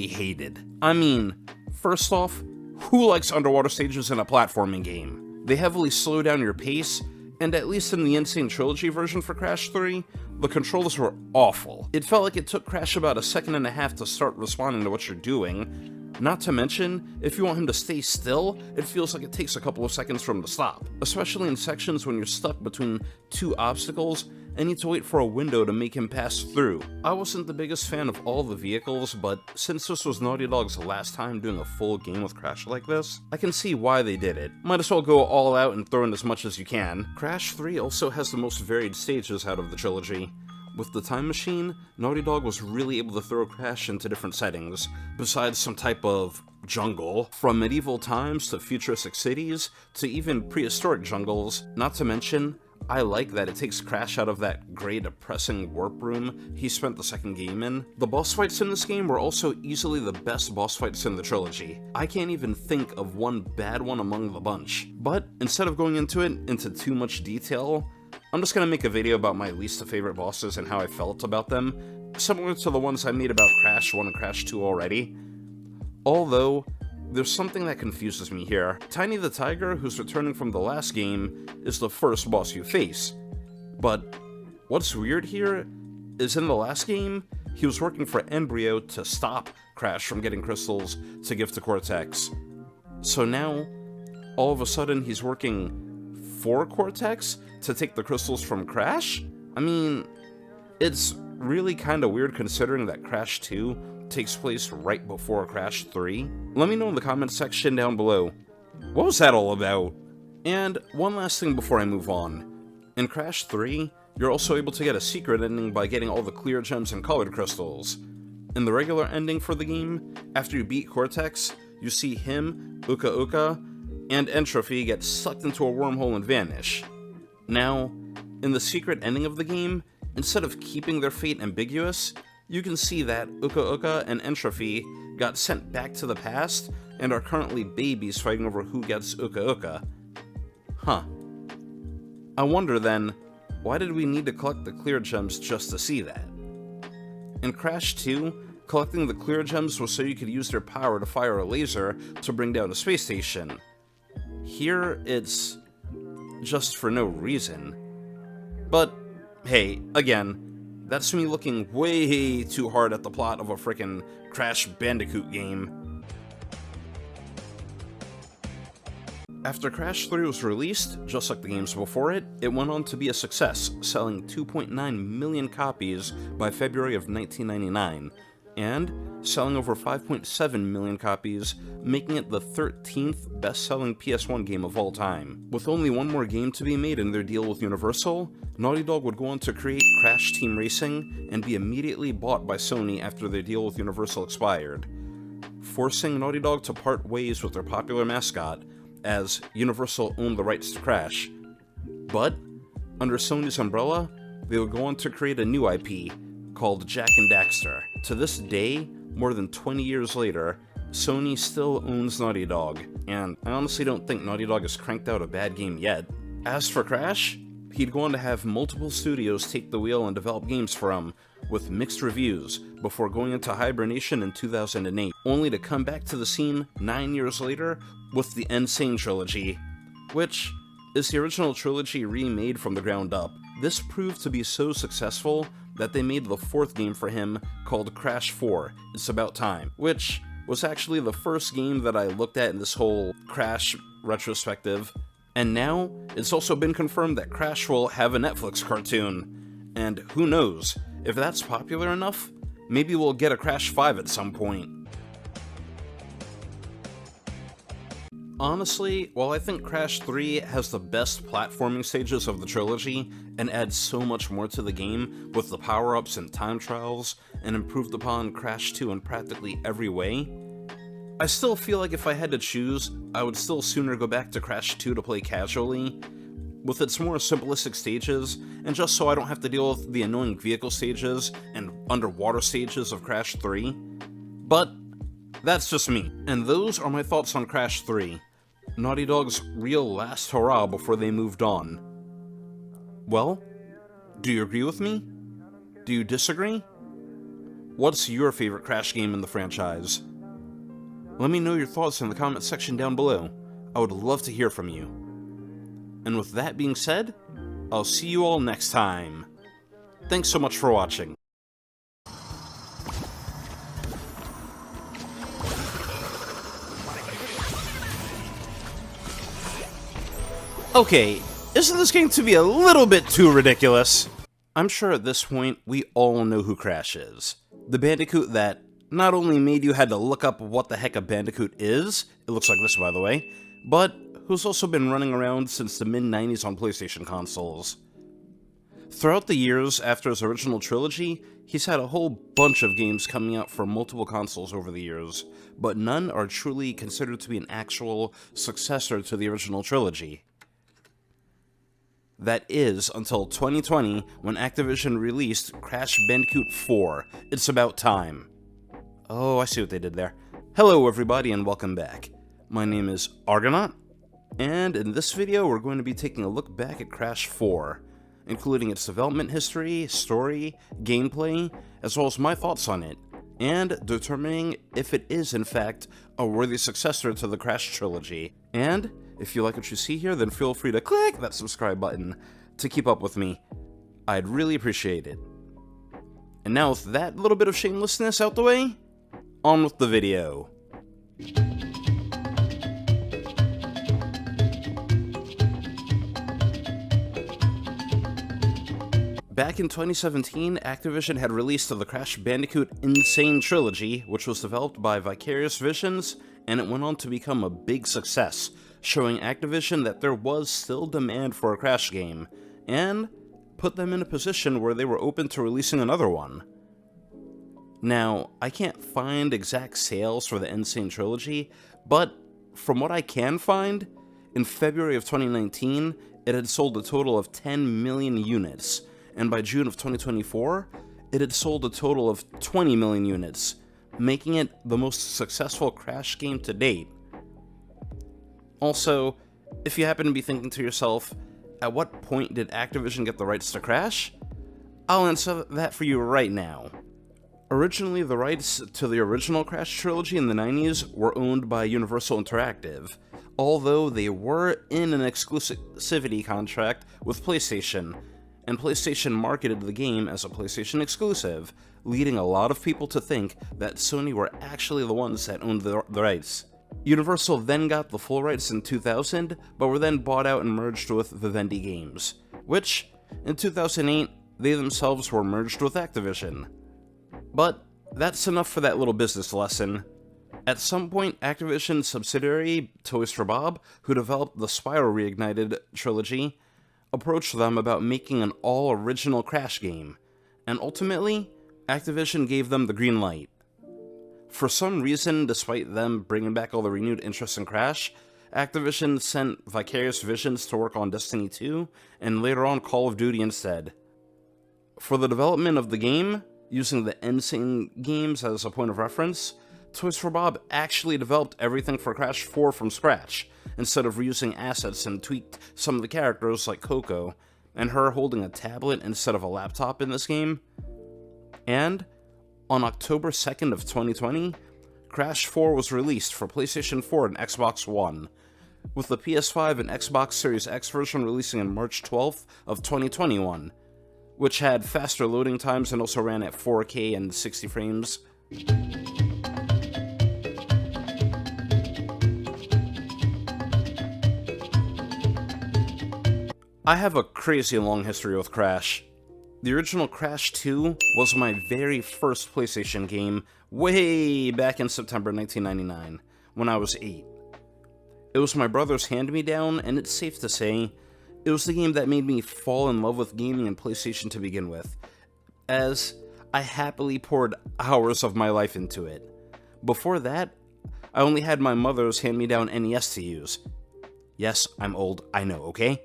hated. I mean, first off, who likes underwater stages in a platforming game? They heavily slow down your pace, and at least in the Sane Trilogy version for Crash 3, the controls were awful. It felt like it took Crash about a second and a half to start responding to what you're doing. Not to mention, if you want him to stay still, it feels like it takes a couple of seconds for him to stop. Especially in sections when you're stuck between two obstacles and need to wait for a window to make him pass through. I wasn't the biggest fan of all the vehicles, but since this was Naughty Dog's last time doing a full game with Crash like this, I can see why they did it. Might as well go all out and throw in as much as you can. Crash 3 also has the most varied stages out of the trilogy. With the Time Machine, Naughty Dog was really able to throw Crash into different settings, besides some type of jungle, from medieval times to futuristic cities, to even prehistoric jungles. Not to mention, I like that it takes Crash out of that grey depressing warp room he spent the second game in. The boss fights in this game were also easily the best boss fights in the trilogy. I can't even think of one bad one among the bunch. But instead of going into too much detail, I'm just gonna make a video about my least favorite bosses and how I felt about them, similar to the ones I made about Crash 1 and Crash 2 already. Although, there's something that confuses me here. Tiny the Tiger, who's returning from the last game, is the first boss you face. But what's weird here is in the last game, he was working for Embryo to stop Crash from getting crystals to give to Cortex. So now, all of a sudden, he's working for Cortex to take the crystals from Crash? I mean, it's really kinda weird considering that Crash 2 takes place right before Crash 3. Let me know in the comments section down below, what was that all about? And one last thing before I move on. In Crash 3, you're also able to get a secret ending by getting all the clear gems and colored crystals. In the regular ending for the game, after you beat Cortex, you see him, Uka Uka, and Entropy get sucked into a wormhole and vanish. Now, in the secret ending of the game, instead of keeping their fate ambiguous, you can see that Uka Uka and Entropy got sent back to the past and are currently babies fighting over who gets Uka Uka. Huh. I wonder then, why did we need to collect the clear gems just to see that? In Crash 2, collecting the clear gems was so you could use their power to fire a laser to bring down a space station. Here, it's just for no reason. But, hey, again, that's me looking way too hard at the plot of a frickin' Crash Bandicoot game. After Crash 3 was released, just like the games before it, it went on to be a success, selling 2.9 million copies by February of 1999, and selling over 5.7 million copies, making it the 13th best-selling PS1 game of all time. With only one more game to be made in their deal with Universal, Naughty Dog would go on to create Crash Team Racing and be immediately bought by Sony after their deal with Universal expired, forcing Naughty Dog to part ways with their popular mascot, as Universal owned the rights to Crash. But, under Sony's umbrella, they would go on to create a new IP, called Jak and Daxter. To this day, more than 20 years later, Sony still owns Naughty Dog, and I honestly don't think Naughty Dog has cranked out a bad game yet. As for Crash, he'd go on to have multiple studios take the wheel and develop games for him, with mixed reviews, before going into hibernation in 2008, only to come back to the scene 9 years later with the Sane Trilogy, which is the original trilogy remade from the ground up. This proved to be so successful that they made the fourth game for him called Crash 4, It's About Time, which was actually the first game that I looked at in this whole Crash retrospective. And now, it's also been confirmed that Crash will have a Netflix cartoon. And who knows, if that's popular enough, maybe we'll get a Crash 5 at some point. Honestly, while I think Crash 3 has the best platforming stages of the trilogy, and adds so much more to the game with the power-ups and time trials, and improved upon Crash 2 in practically every way, I still feel like if I had to choose, I would still sooner go back to Crash 2 to play casually, with its more simplistic stages, and just so I don't have to deal with the annoying vehicle stages and underwater stages of Crash 3. But that's just me, and those are my thoughts on Crash 3, Naughty Dog's real last hurrah before they moved on. Well, do you agree with me? Do you disagree? What's your favorite Crash game in the franchise? Let me know your thoughts in the comment section down below. I would love to hear from you. And with that being said, I'll see you all next time. Thanks so much for watching. Okay, isn't this going to be a little bit too ridiculous? I'm sure at this point we all know who Crash is. The Bandicoot that not only made you had to look up what the heck a Bandicoot is, it looks like this by the way, but who's also been running around since the mid-90s on PlayStation consoles. Throughout the years after his original trilogy, he's had a whole bunch of games coming out for multiple consoles over the years, but none are truly considered to be an actual successor to the original trilogy. That is, until 2020, when Activision released Crash Bandicoot 4. It's about time. Oh, I see what they did there. Hello everybody and welcome back. My name is Argonaut, and in this video we're going to be taking a look back at Crash 4, including its development history, story, gameplay, as well as my thoughts on it, and determining if it is in fact a worthy successor to the Crash trilogy. And if you like what you see here, then feel free to click that subscribe button to keep up with me. I'd really appreciate it. And now with that little bit of shamelessness out the way, on with the video. Back in 2017, Activision had released the Crash Bandicoot Sane Trilogy, which was developed by Vicarious Visions, and it went on to become a big success, showing Activision that there was still demand for a Crash game, and put them in a position where they were open to releasing another one. Now, I can't find exact sales for the Insane Trilogy, but from what I can find, in February of 2019, it had sold a total of 10 million units, and by June of 2024, it had sold a total of 20 million units, making it the most successful Crash game to date. Also, if you happen to be thinking to yourself, at what point did Activision get the rights to Crash? I'll answer that for you right now. Originally, the rights to the original Crash trilogy in the 90s were owned by Universal Interactive, although they were in an exclusivity contract with PlayStation, and PlayStation marketed the game as a PlayStation exclusive, leading a lot of people to think that Sony were actually the ones that owned the rights. Universal then got the full rights in 2000, but were then bought out and merged with Vivendi Games, which, in 2008, they themselves were merged with Activision. But that's enough for that little business lesson. At some point, Activision's subsidiary, Toys for Bob, who developed the Spyro Reignited trilogy, approached them about making an all-original Crash game, and ultimately, Activision gave them the green light. For some reason, despite them bringing back all the renewed interest in Crash, Activision sent Vicarious Visions to work on Destiny 2, and later on Call of Duty instead. For the development of the game, using the Insane games as a point of reference, Toys for Bob actually developed everything for Crash 4 from scratch, instead of reusing assets and tweaked some of the characters like Coco, and her holding a tablet instead of a laptop in this game. And on October 2nd of 2020, Crash 4 was released for PlayStation 4 and Xbox One, with the PS5 and Xbox Series X version releasing on March 12th of 2021, which had faster loading times and also ran at 4K and 60 frames. I have a crazy long history with Crash. The original Crash 2 was my very first PlayStation game way back in September 1999, when I was 8. It was my brother's hand-me-down, and it's safe to say, it was the game that made me fall in love with gaming and PlayStation to begin with, as I happily poured hours of my life into it. Before that, I only had my mother's hand-me-down NES to use. Yes, I'm old, I know, okay?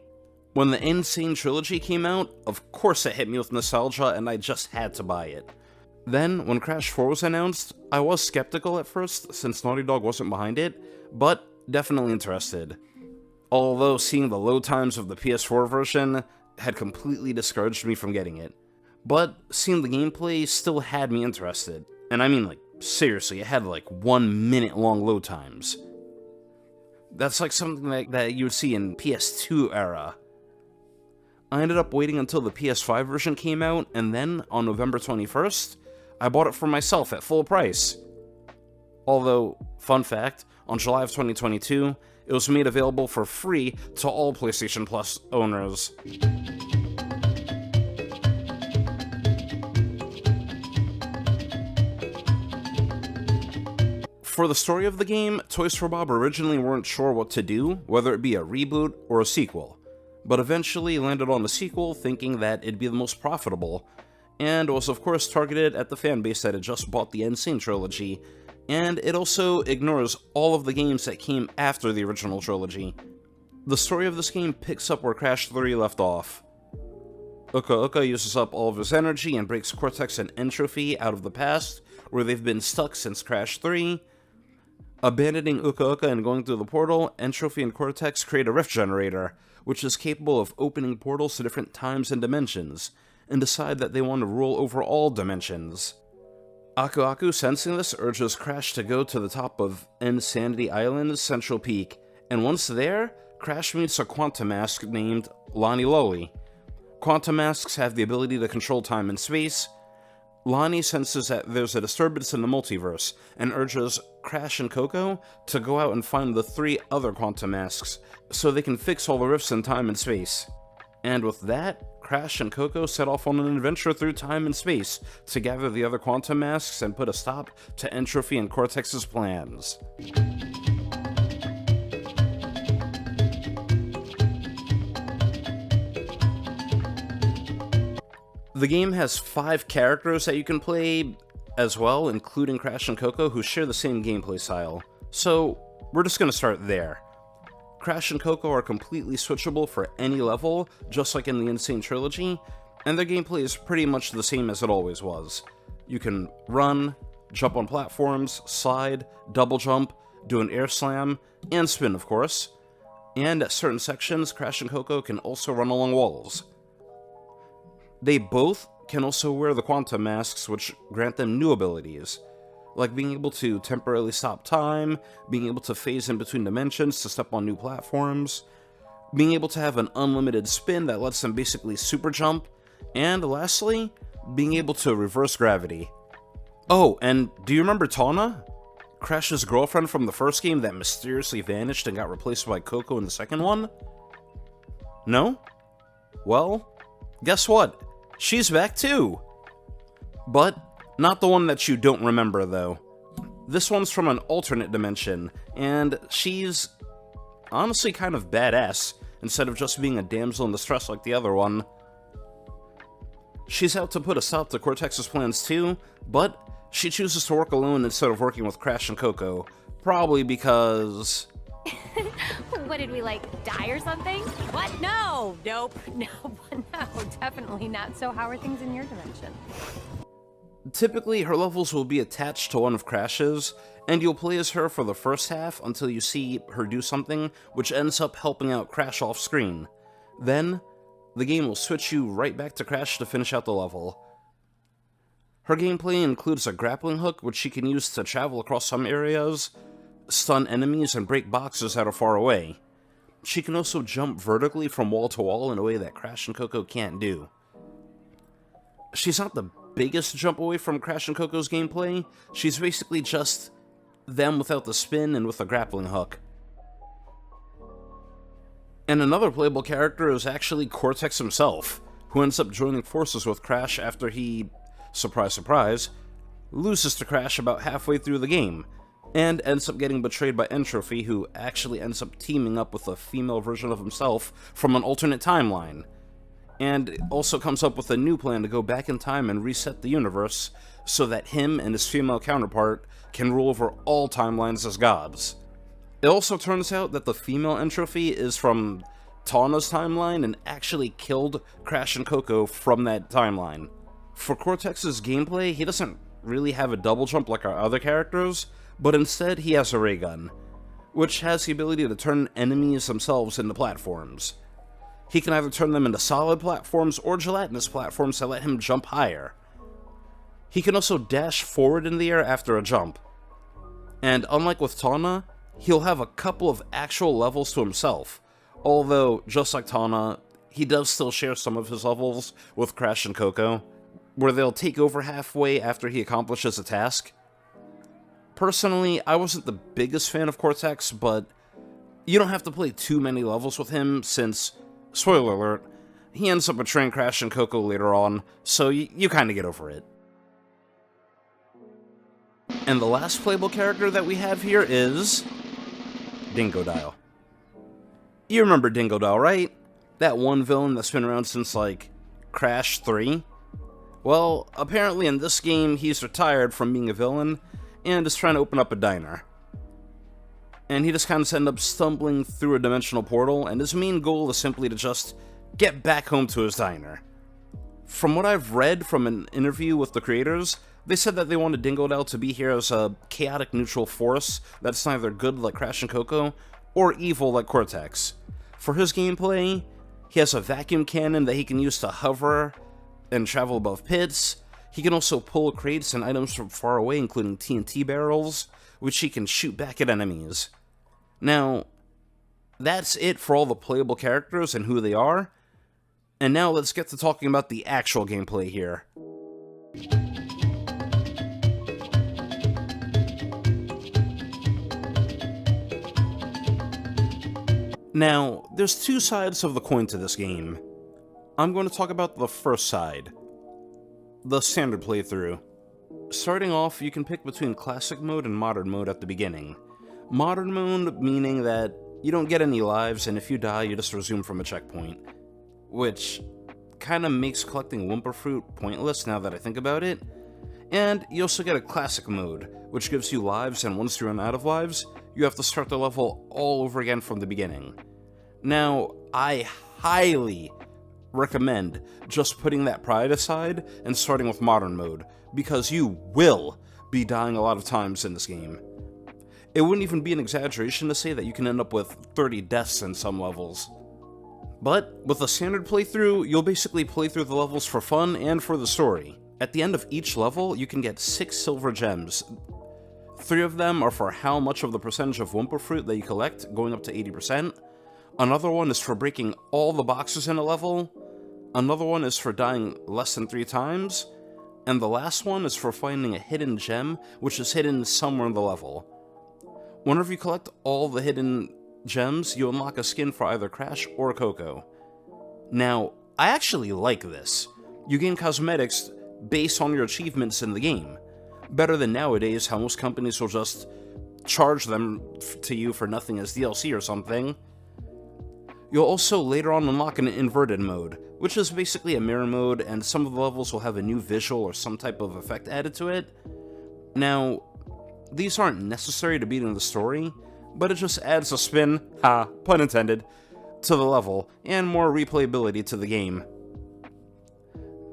When the Sane Trilogy came out, of course it hit me with nostalgia and I just had to buy it. Then, when Crash 4 was announced, I was skeptical at first since Naughty Dog wasn't behind it, but definitely interested. Although seeing the load times of the PS4 version had completely discouraged me from getting it. But seeing the gameplay still had me interested. And I mean, like, seriously, it had like 1 minute long load times. That's like something that you would see in PS2 era. I ended up waiting until the PS5 version came out, and then, on November 21st, I bought it for myself at full price. Although, fun fact, on July of 2022, it was made available for free to all PlayStation Plus owners. For the story of the game, Toys for Bob originally weren't sure what to do, whether it be a reboot or a sequel, but eventually landed on the sequel thinking that it'd be the most profitable, and was of course targeted at the fanbase that had just bought the Sane Trilogy, and it also ignores all of the games that came after the original trilogy. The story of this game picks up where Crash 3 left off. Uka Uka uses up all of his energy and breaks Cortex and Entropy out of the past, where they've been stuck since Crash 3. Abandoning Uka Uka and going through the portal, Entropy and Cortex create a rift generator, which is capable of opening portals to different times and dimensions, and decide that they want to rule over all dimensions. Aku Aku, sensing this, urges Crash to go to the top of Insanity Island's central peak, and once there, Crash meets a quantum mask named Lonnie Lolly. Quantum masks have the ability to control time and space. Lonnie senses that there's a disturbance in the multiverse, and urges Crash and Coco to go out and find the 3 other quantum masks, so they can fix all the rifts in time and space. And with that, Crash and Coco set off on an adventure through time and space to gather the other quantum masks and put a stop to Entropy and Cortex's plans. The game has 5 characters that you can play as well, including Crash and Coco, who share the same gameplay style. So, we're just gonna start there. Crash and Coco are completely switchable for any level, just like in the Sane Trilogy, and their gameplay is pretty much the same as it always was. You can run, jump on platforms, slide, double jump, do an air slam, and spin, of course. And at certain sections, Crash and Coco can also run along walls. They both can also wear the quantum masks, which grant them new abilities, like being able to temporarily stop time, being able to phase in between dimensions to step on new platforms, being able to have an unlimited spin that lets them basically super jump, and lastly, being able to reverse gravity. Oh, and do you remember Tawna? Crash's girlfriend from the first game that mysteriously vanished and got replaced by Coco in the second one? No? Well, guess what? She's back too! But not the one that you don't remember, though. This one's from an alternate dimension, and she's honestly kind of badass, instead of just being a damsel in distress like the other one. She's out to put a stop to Cortex's plans too, but she chooses to work alone instead of working with Crash and Coco, probably because... What did we, like, die or something? What? No! Nope. No, definitely not. So how are things in your dimension? Typically, her levels will be attached to one of Crash's, and you'll play as her for the first half until you see her do something, which ends up helping out Crash off screen. Then, the game will switch you right back to Crash to finish out the level. Her gameplay includes a grappling hook, which she can use to travel across some areas, stun enemies, and break boxes that are far away. She can also jump vertically from wall to wall in a way that Crash and Coco can't do. She's not the biggest jump away from Crash and Coco's gameplay. She's basically just them without the spin and with a grappling hook. And another playable character is actually Cortex himself, who ends up joining forces with Crash after he, surprise surprise, loses to Crash about halfway through the game, and ends up getting betrayed by Entropy, who actually ends up teaming up with a female version of himself from an alternate timeline, and also comes up with a new plan to go back in time and reset the universe so that him and his female counterpart can rule over all timelines as gods. It also turns out that the female Entropy is from Tawna's timeline and actually killed Crash and Coco from that timeline. For Cortex's gameplay, he doesn't really have a double jump like our other characters, but instead he has a ray gun, which has the ability to turn enemies themselves into platforms. He can either turn them into solid platforms or gelatinous platforms that let him jump higher. He can also dash forward in the air after a jump. And unlike with Tawna, he'll have a couple of actual levels to himself, although, just like Tawna, he does still share some of his levels with Crash and Coco, where they'll take over halfway after he accomplishes a task. Personally, I wasn't the biggest fan of Cortex, but you don't have to play too many levels with him since, spoiler alert, he ends up betraying Crash and Coco later on, so you kinda get over it. And the last playable character that we have here is Dingodile. You remember Dingodile, right? That one villain that's been around since, like, Crash 3? Well, apparently in this game, he's retired from being a villain, and is trying to open up a diner. And he just kind of ends up stumbling through a dimensional portal, and his main goal is simply to just get back home to his diner. From what I've read from an interview with the creators, they said that they wanted Dingodile to be here as a chaotic neutral force that's neither good like Crash and Coco, or evil like Cortex. For his gameplay, he has a vacuum cannon that he can use to hover and travel above pits. He can also pull crates and items from far away, including TNT barrels, which he can shoot back at enemies. Now, that's it for all the playable characters and who they are, and now let's get to talking about the actual gameplay here. Now, there's two sides of the coin to this game. I'm going to talk about the first side, the standard playthrough. Starting off, you can pick between classic mode and modern mode at the beginning. Modern mode meaning that you don't get any lives, and if you die, you just resume from a checkpoint. Which kind of makes collecting Wumpa Fruit pointless now that I think about it. And you also get a classic mode, which gives you lives, and once you run out of lives, you have to start the level all over again from the beginning. Now, I highly recommend just putting that pride aside and starting with modern mode, because you will be dying a lot of times in this game. It wouldn't even be an exaggeration to say that you can end up with 30 deaths in some levels. But with a standard playthrough, you'll basically play through the levels for fun and for the story. At the end of each level, you can get 6 silver gems. 3 of them are for how much of the percentage of Wumpa Fruit that you collect, going up to 80%. Another one is for breaking all the boxes in a level. Another one is for dying less than 3 times. And the last one is for finding a hidden gem, which is hidden somewhere in the level. Whenever you collect all the hidden gems, you unlock a skin for either Crash or Coco. Now, I actually like this. You gain cosmetics based on your achievements in the game. Better than nowadays, how most companies will just charge them to you for nothing as DLC or something. You'll also later on unlock an inverted mode, which is basically a mirror mode, and some of the levels will have a new visual or some type of effect added to it. Now, these aren't necessary to beating the story, but it just adds a spin, pun intended, to the level, and more replayability to the game.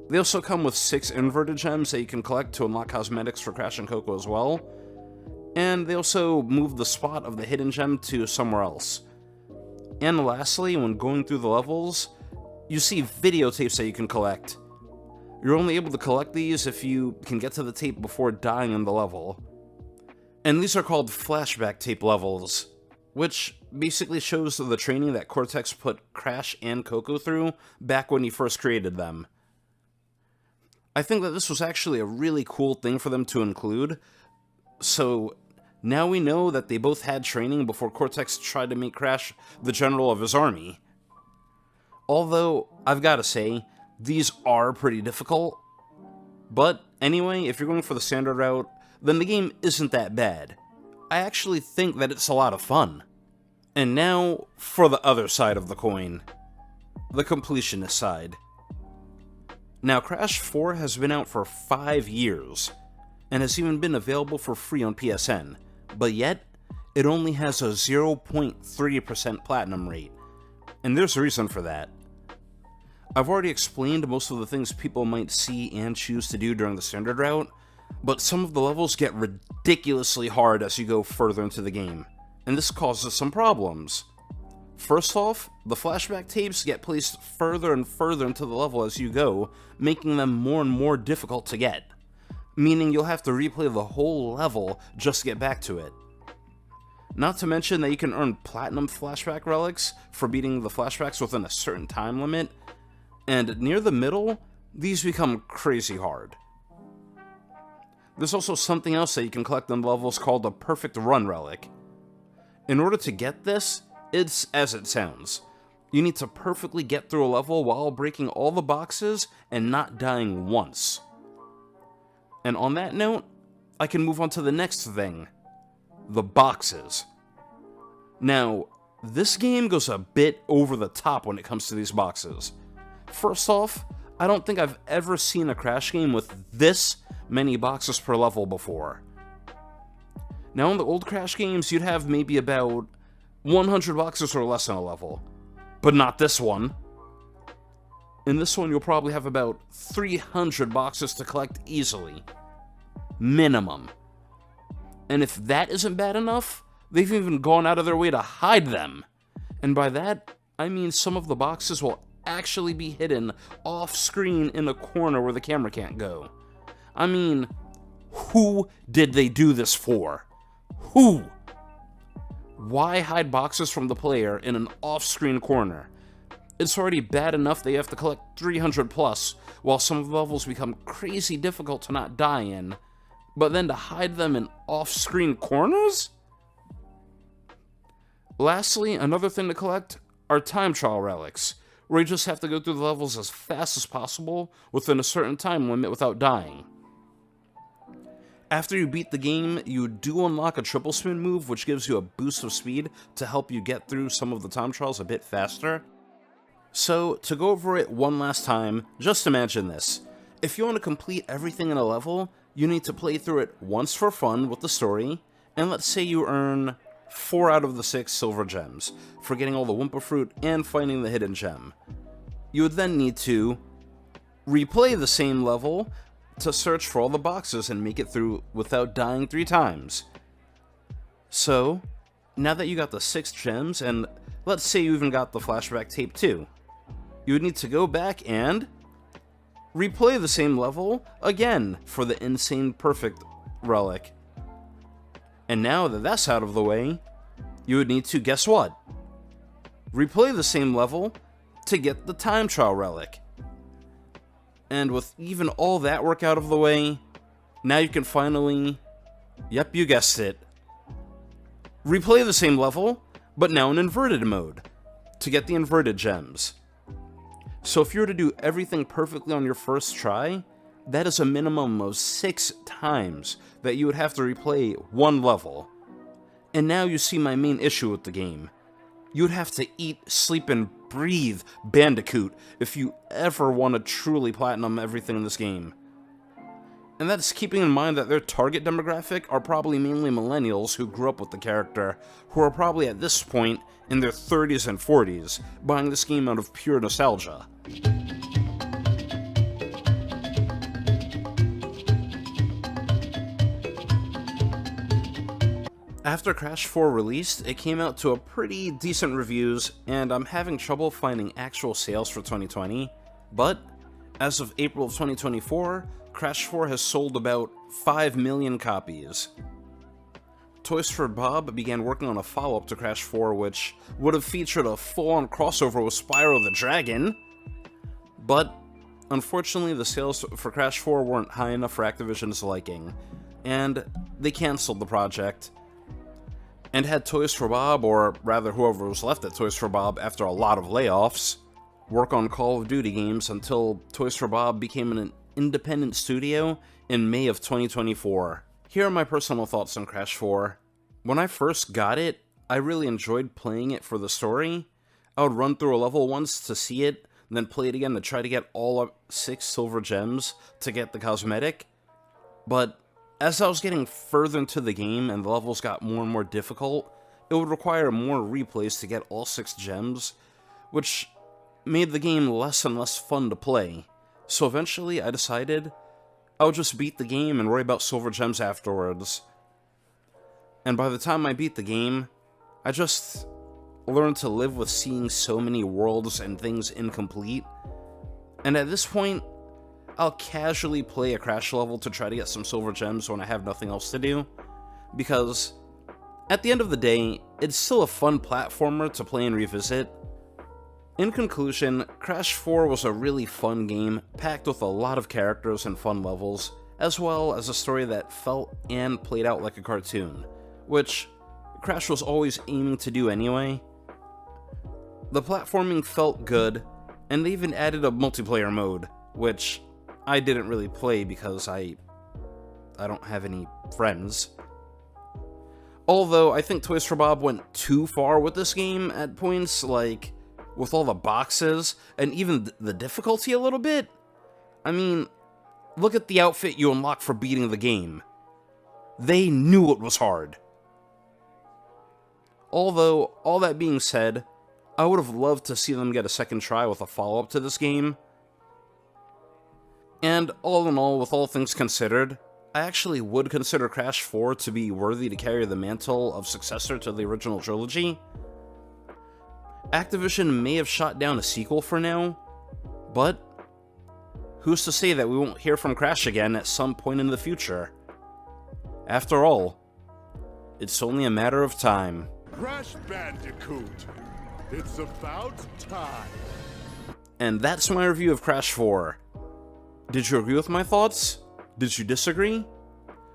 They also come with 6 inverted gems that you can collect to unlock cosmetics for Crash and Coco as well, and they also move the spot of the hidden gem to somewhere else. And lastly, when going through the levels, you see videotapes that you can collect. You're only able to collect these if you can get to the tape before dying in the level. And these are called flashback tape levels, which basically shows the training that Cortex put Crash and Coco through back when he first created them. I think that this was actually a really cool thing for them to include, so now we know that they both had training before Cortex tried to make Crash the general of his army. Although, I've gotta say, these are pretty difficult. But anyway, if you're going for the standard route, then the game isn't that bad. I actually think that it's a lot of fun. And now, for the other side of the coin. The completionist side. Now, Crash 4 has been out for 5 years, and has even been available for free on PSN, but yet, it only has a 0.3% platinum rate. And there's a reason for that. I've already explained most of the things people might see and choose to do during the standard route, but some of the levels get ridiculously hard as you go further into the game, and this causes some problems. First off, the flashback tapes get placed further and further into the level as you go, making them more and more difficult to get, meaning you'll have to replay the whole level just to get back to it. Not to mention that you can earn platinum flashback relics for beating the flashbacks within a certain time limit, and near the middle, these become crazy hard. There's also something else that you can collect in levels called a perfect run relic. In order to get this, it's as it sounds. You need to perfectly get through a level while breaking all the boxes and not dying once. And on that note, I can move on to the next thing. The boxes. Now, this game goes a bit over the top when it comes to these boxes. First off, I don't think I've ever seen a Crash game with this many boxes per level before. Now in the old Crash games, you'd have maybe about 100 boxes or less in a level, but not this one. In this one, you'll probably have about 300 boxes to collect easily. Minimum. And if that isn't bad enough, they've even gone out of their way to hide them. And by that, I mean some of the boxes will actually be hidden off-screen in a corner where the camera can't go. I mean, who did they do this for? Who? Why hide boxes from the player in an off-screen corner? It's already bad enough they have to collect 300 plus, while some of the levels become crazy difficult to not die in, but then to hide them in off-screen corners? Lastly, another thing to collect are time trial relics, where you just have to go through the levels as fast as possible within a certain time limit without dying. After you beat the game, you do unlock a triple spin move, which gives you a boost of speed to help you get through some of the time trials a bit faster. So, to go over it one last time, just imagine this. If you want to complete everything in a level, you need to play through it once for fun with the story, and let's say you earn 4 out of the 6 silver gems, for getting all the Wumpa Fruit and finding the hidden gem. You would then need to replay the same level to search for all the boxes and make it through without dying 3 times. So, now that you got the 6 gems, and let's say you even got the flashback tape too, you would need to go back and replay the same level again for the Insane Perfect relic. And now that that's out of the way, you would need to, guess what? Replay the same level to get the time trial relic. And with even all that work out of the way, now you can finally, yep, you guessed it, replay the same level, but now in inverted mode, to get the inverted gems. So if you were to do everything perfectly on your first try, that is a minimum of 6 times that you would have to replay one level. And now you see my main issue with the game. You would have to eat, sleep, and breathe Bandicoot if you ever want to truly platinum everything in this game. And that's keeping in mind that their target demographic are probably mainly millennials who grew up with the character, who are probably at this point in their 30s and 40s, buying this game out of pure nostalgia. After Crash 4 released, it came out to a pretty decent reviews, and I'm having trouble finding actual sales for 2020, but as of April of 2024, Crash 4 has sold about 5 million copies. Toys for Bob began working on a follow-up to Crash 4, which would have featured a full-on crossover with Spyro the Dragon, but unfortunately the sales for Crash 4 weren't high enough for Activision's liking, and they cancelled the project. And had Toys for Bob, or rather whoever was left at Toys for Bob after a lot of layoffs, work on Call of Duty games until Toys for Bob became an independent studio in May of 2024. Here are my personal thoughts on Crash 4. When I first got it, I really enjoyed playing it for the story. I would run through a level once to see it, and then play it again to try to get all 6 silver gems to get the cosmetic. But as I was getting further into the game and the levels got more and more difficult, it would require more replays to get all 6 gems, which made the game less and less fun to play. So eventually I decided I would just beat the game and worry about silver gems afterwards. And by the time I beat the game, I just learned to live with seeing so many worlds and things incomplete. And at this point, I'll casually play a Crash level to try to get some silver gems when I have nothing else to do, because at the end of the day, it's still a fun platformer to play and revisit. In conclusion, Crash 4 was a really fun game, packed with a lot of characters and fun levels, as well as a story that felt and played out like a cartoon, which Crash was always aiming to do anyway. The platforming felt good, and they even added a multiplayer mode, which I didn't really play because I don't have any friends. Although, I think Toys for Bob went too far with this game at points, like, with all the boxes, and even the difficulty a little bit. I mean, look at the outfit you unlock for beating the game. They knew it was hard. Although, all that being said, I would have loved to see them get a second try with a follow-up to this game. And all in all, with all things considered, I actually would consider Crash 4 to be worthy to carry the mantle of successor to the original trilogy. Activision may have shot down a sequel for now, but who's to say that we won't hear from Crash again at some point in the future? After all, it's only a matter of time. Crash Bandicoot! It's about time! And that's my review of Crash 4. Did you agree with my thoughts? Did you disagree?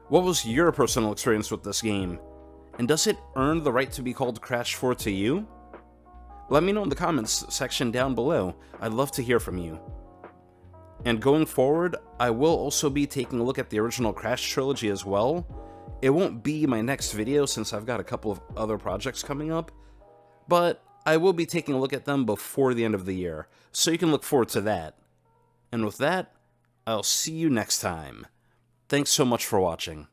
What was your personal experience with this game? And does it earn the right to be called Crash 4 to you? Let me know in the comments section down below. I'd love to hear from you. And going forward, I will also be taking a look at the original Crash trilogy as well. It won't be my next video since I've got a couple of other projects coming up, but I will be taking a look at them before the end of the year, so you can look forward to that. And with that, I'll see you next time. Thanks so much for watching.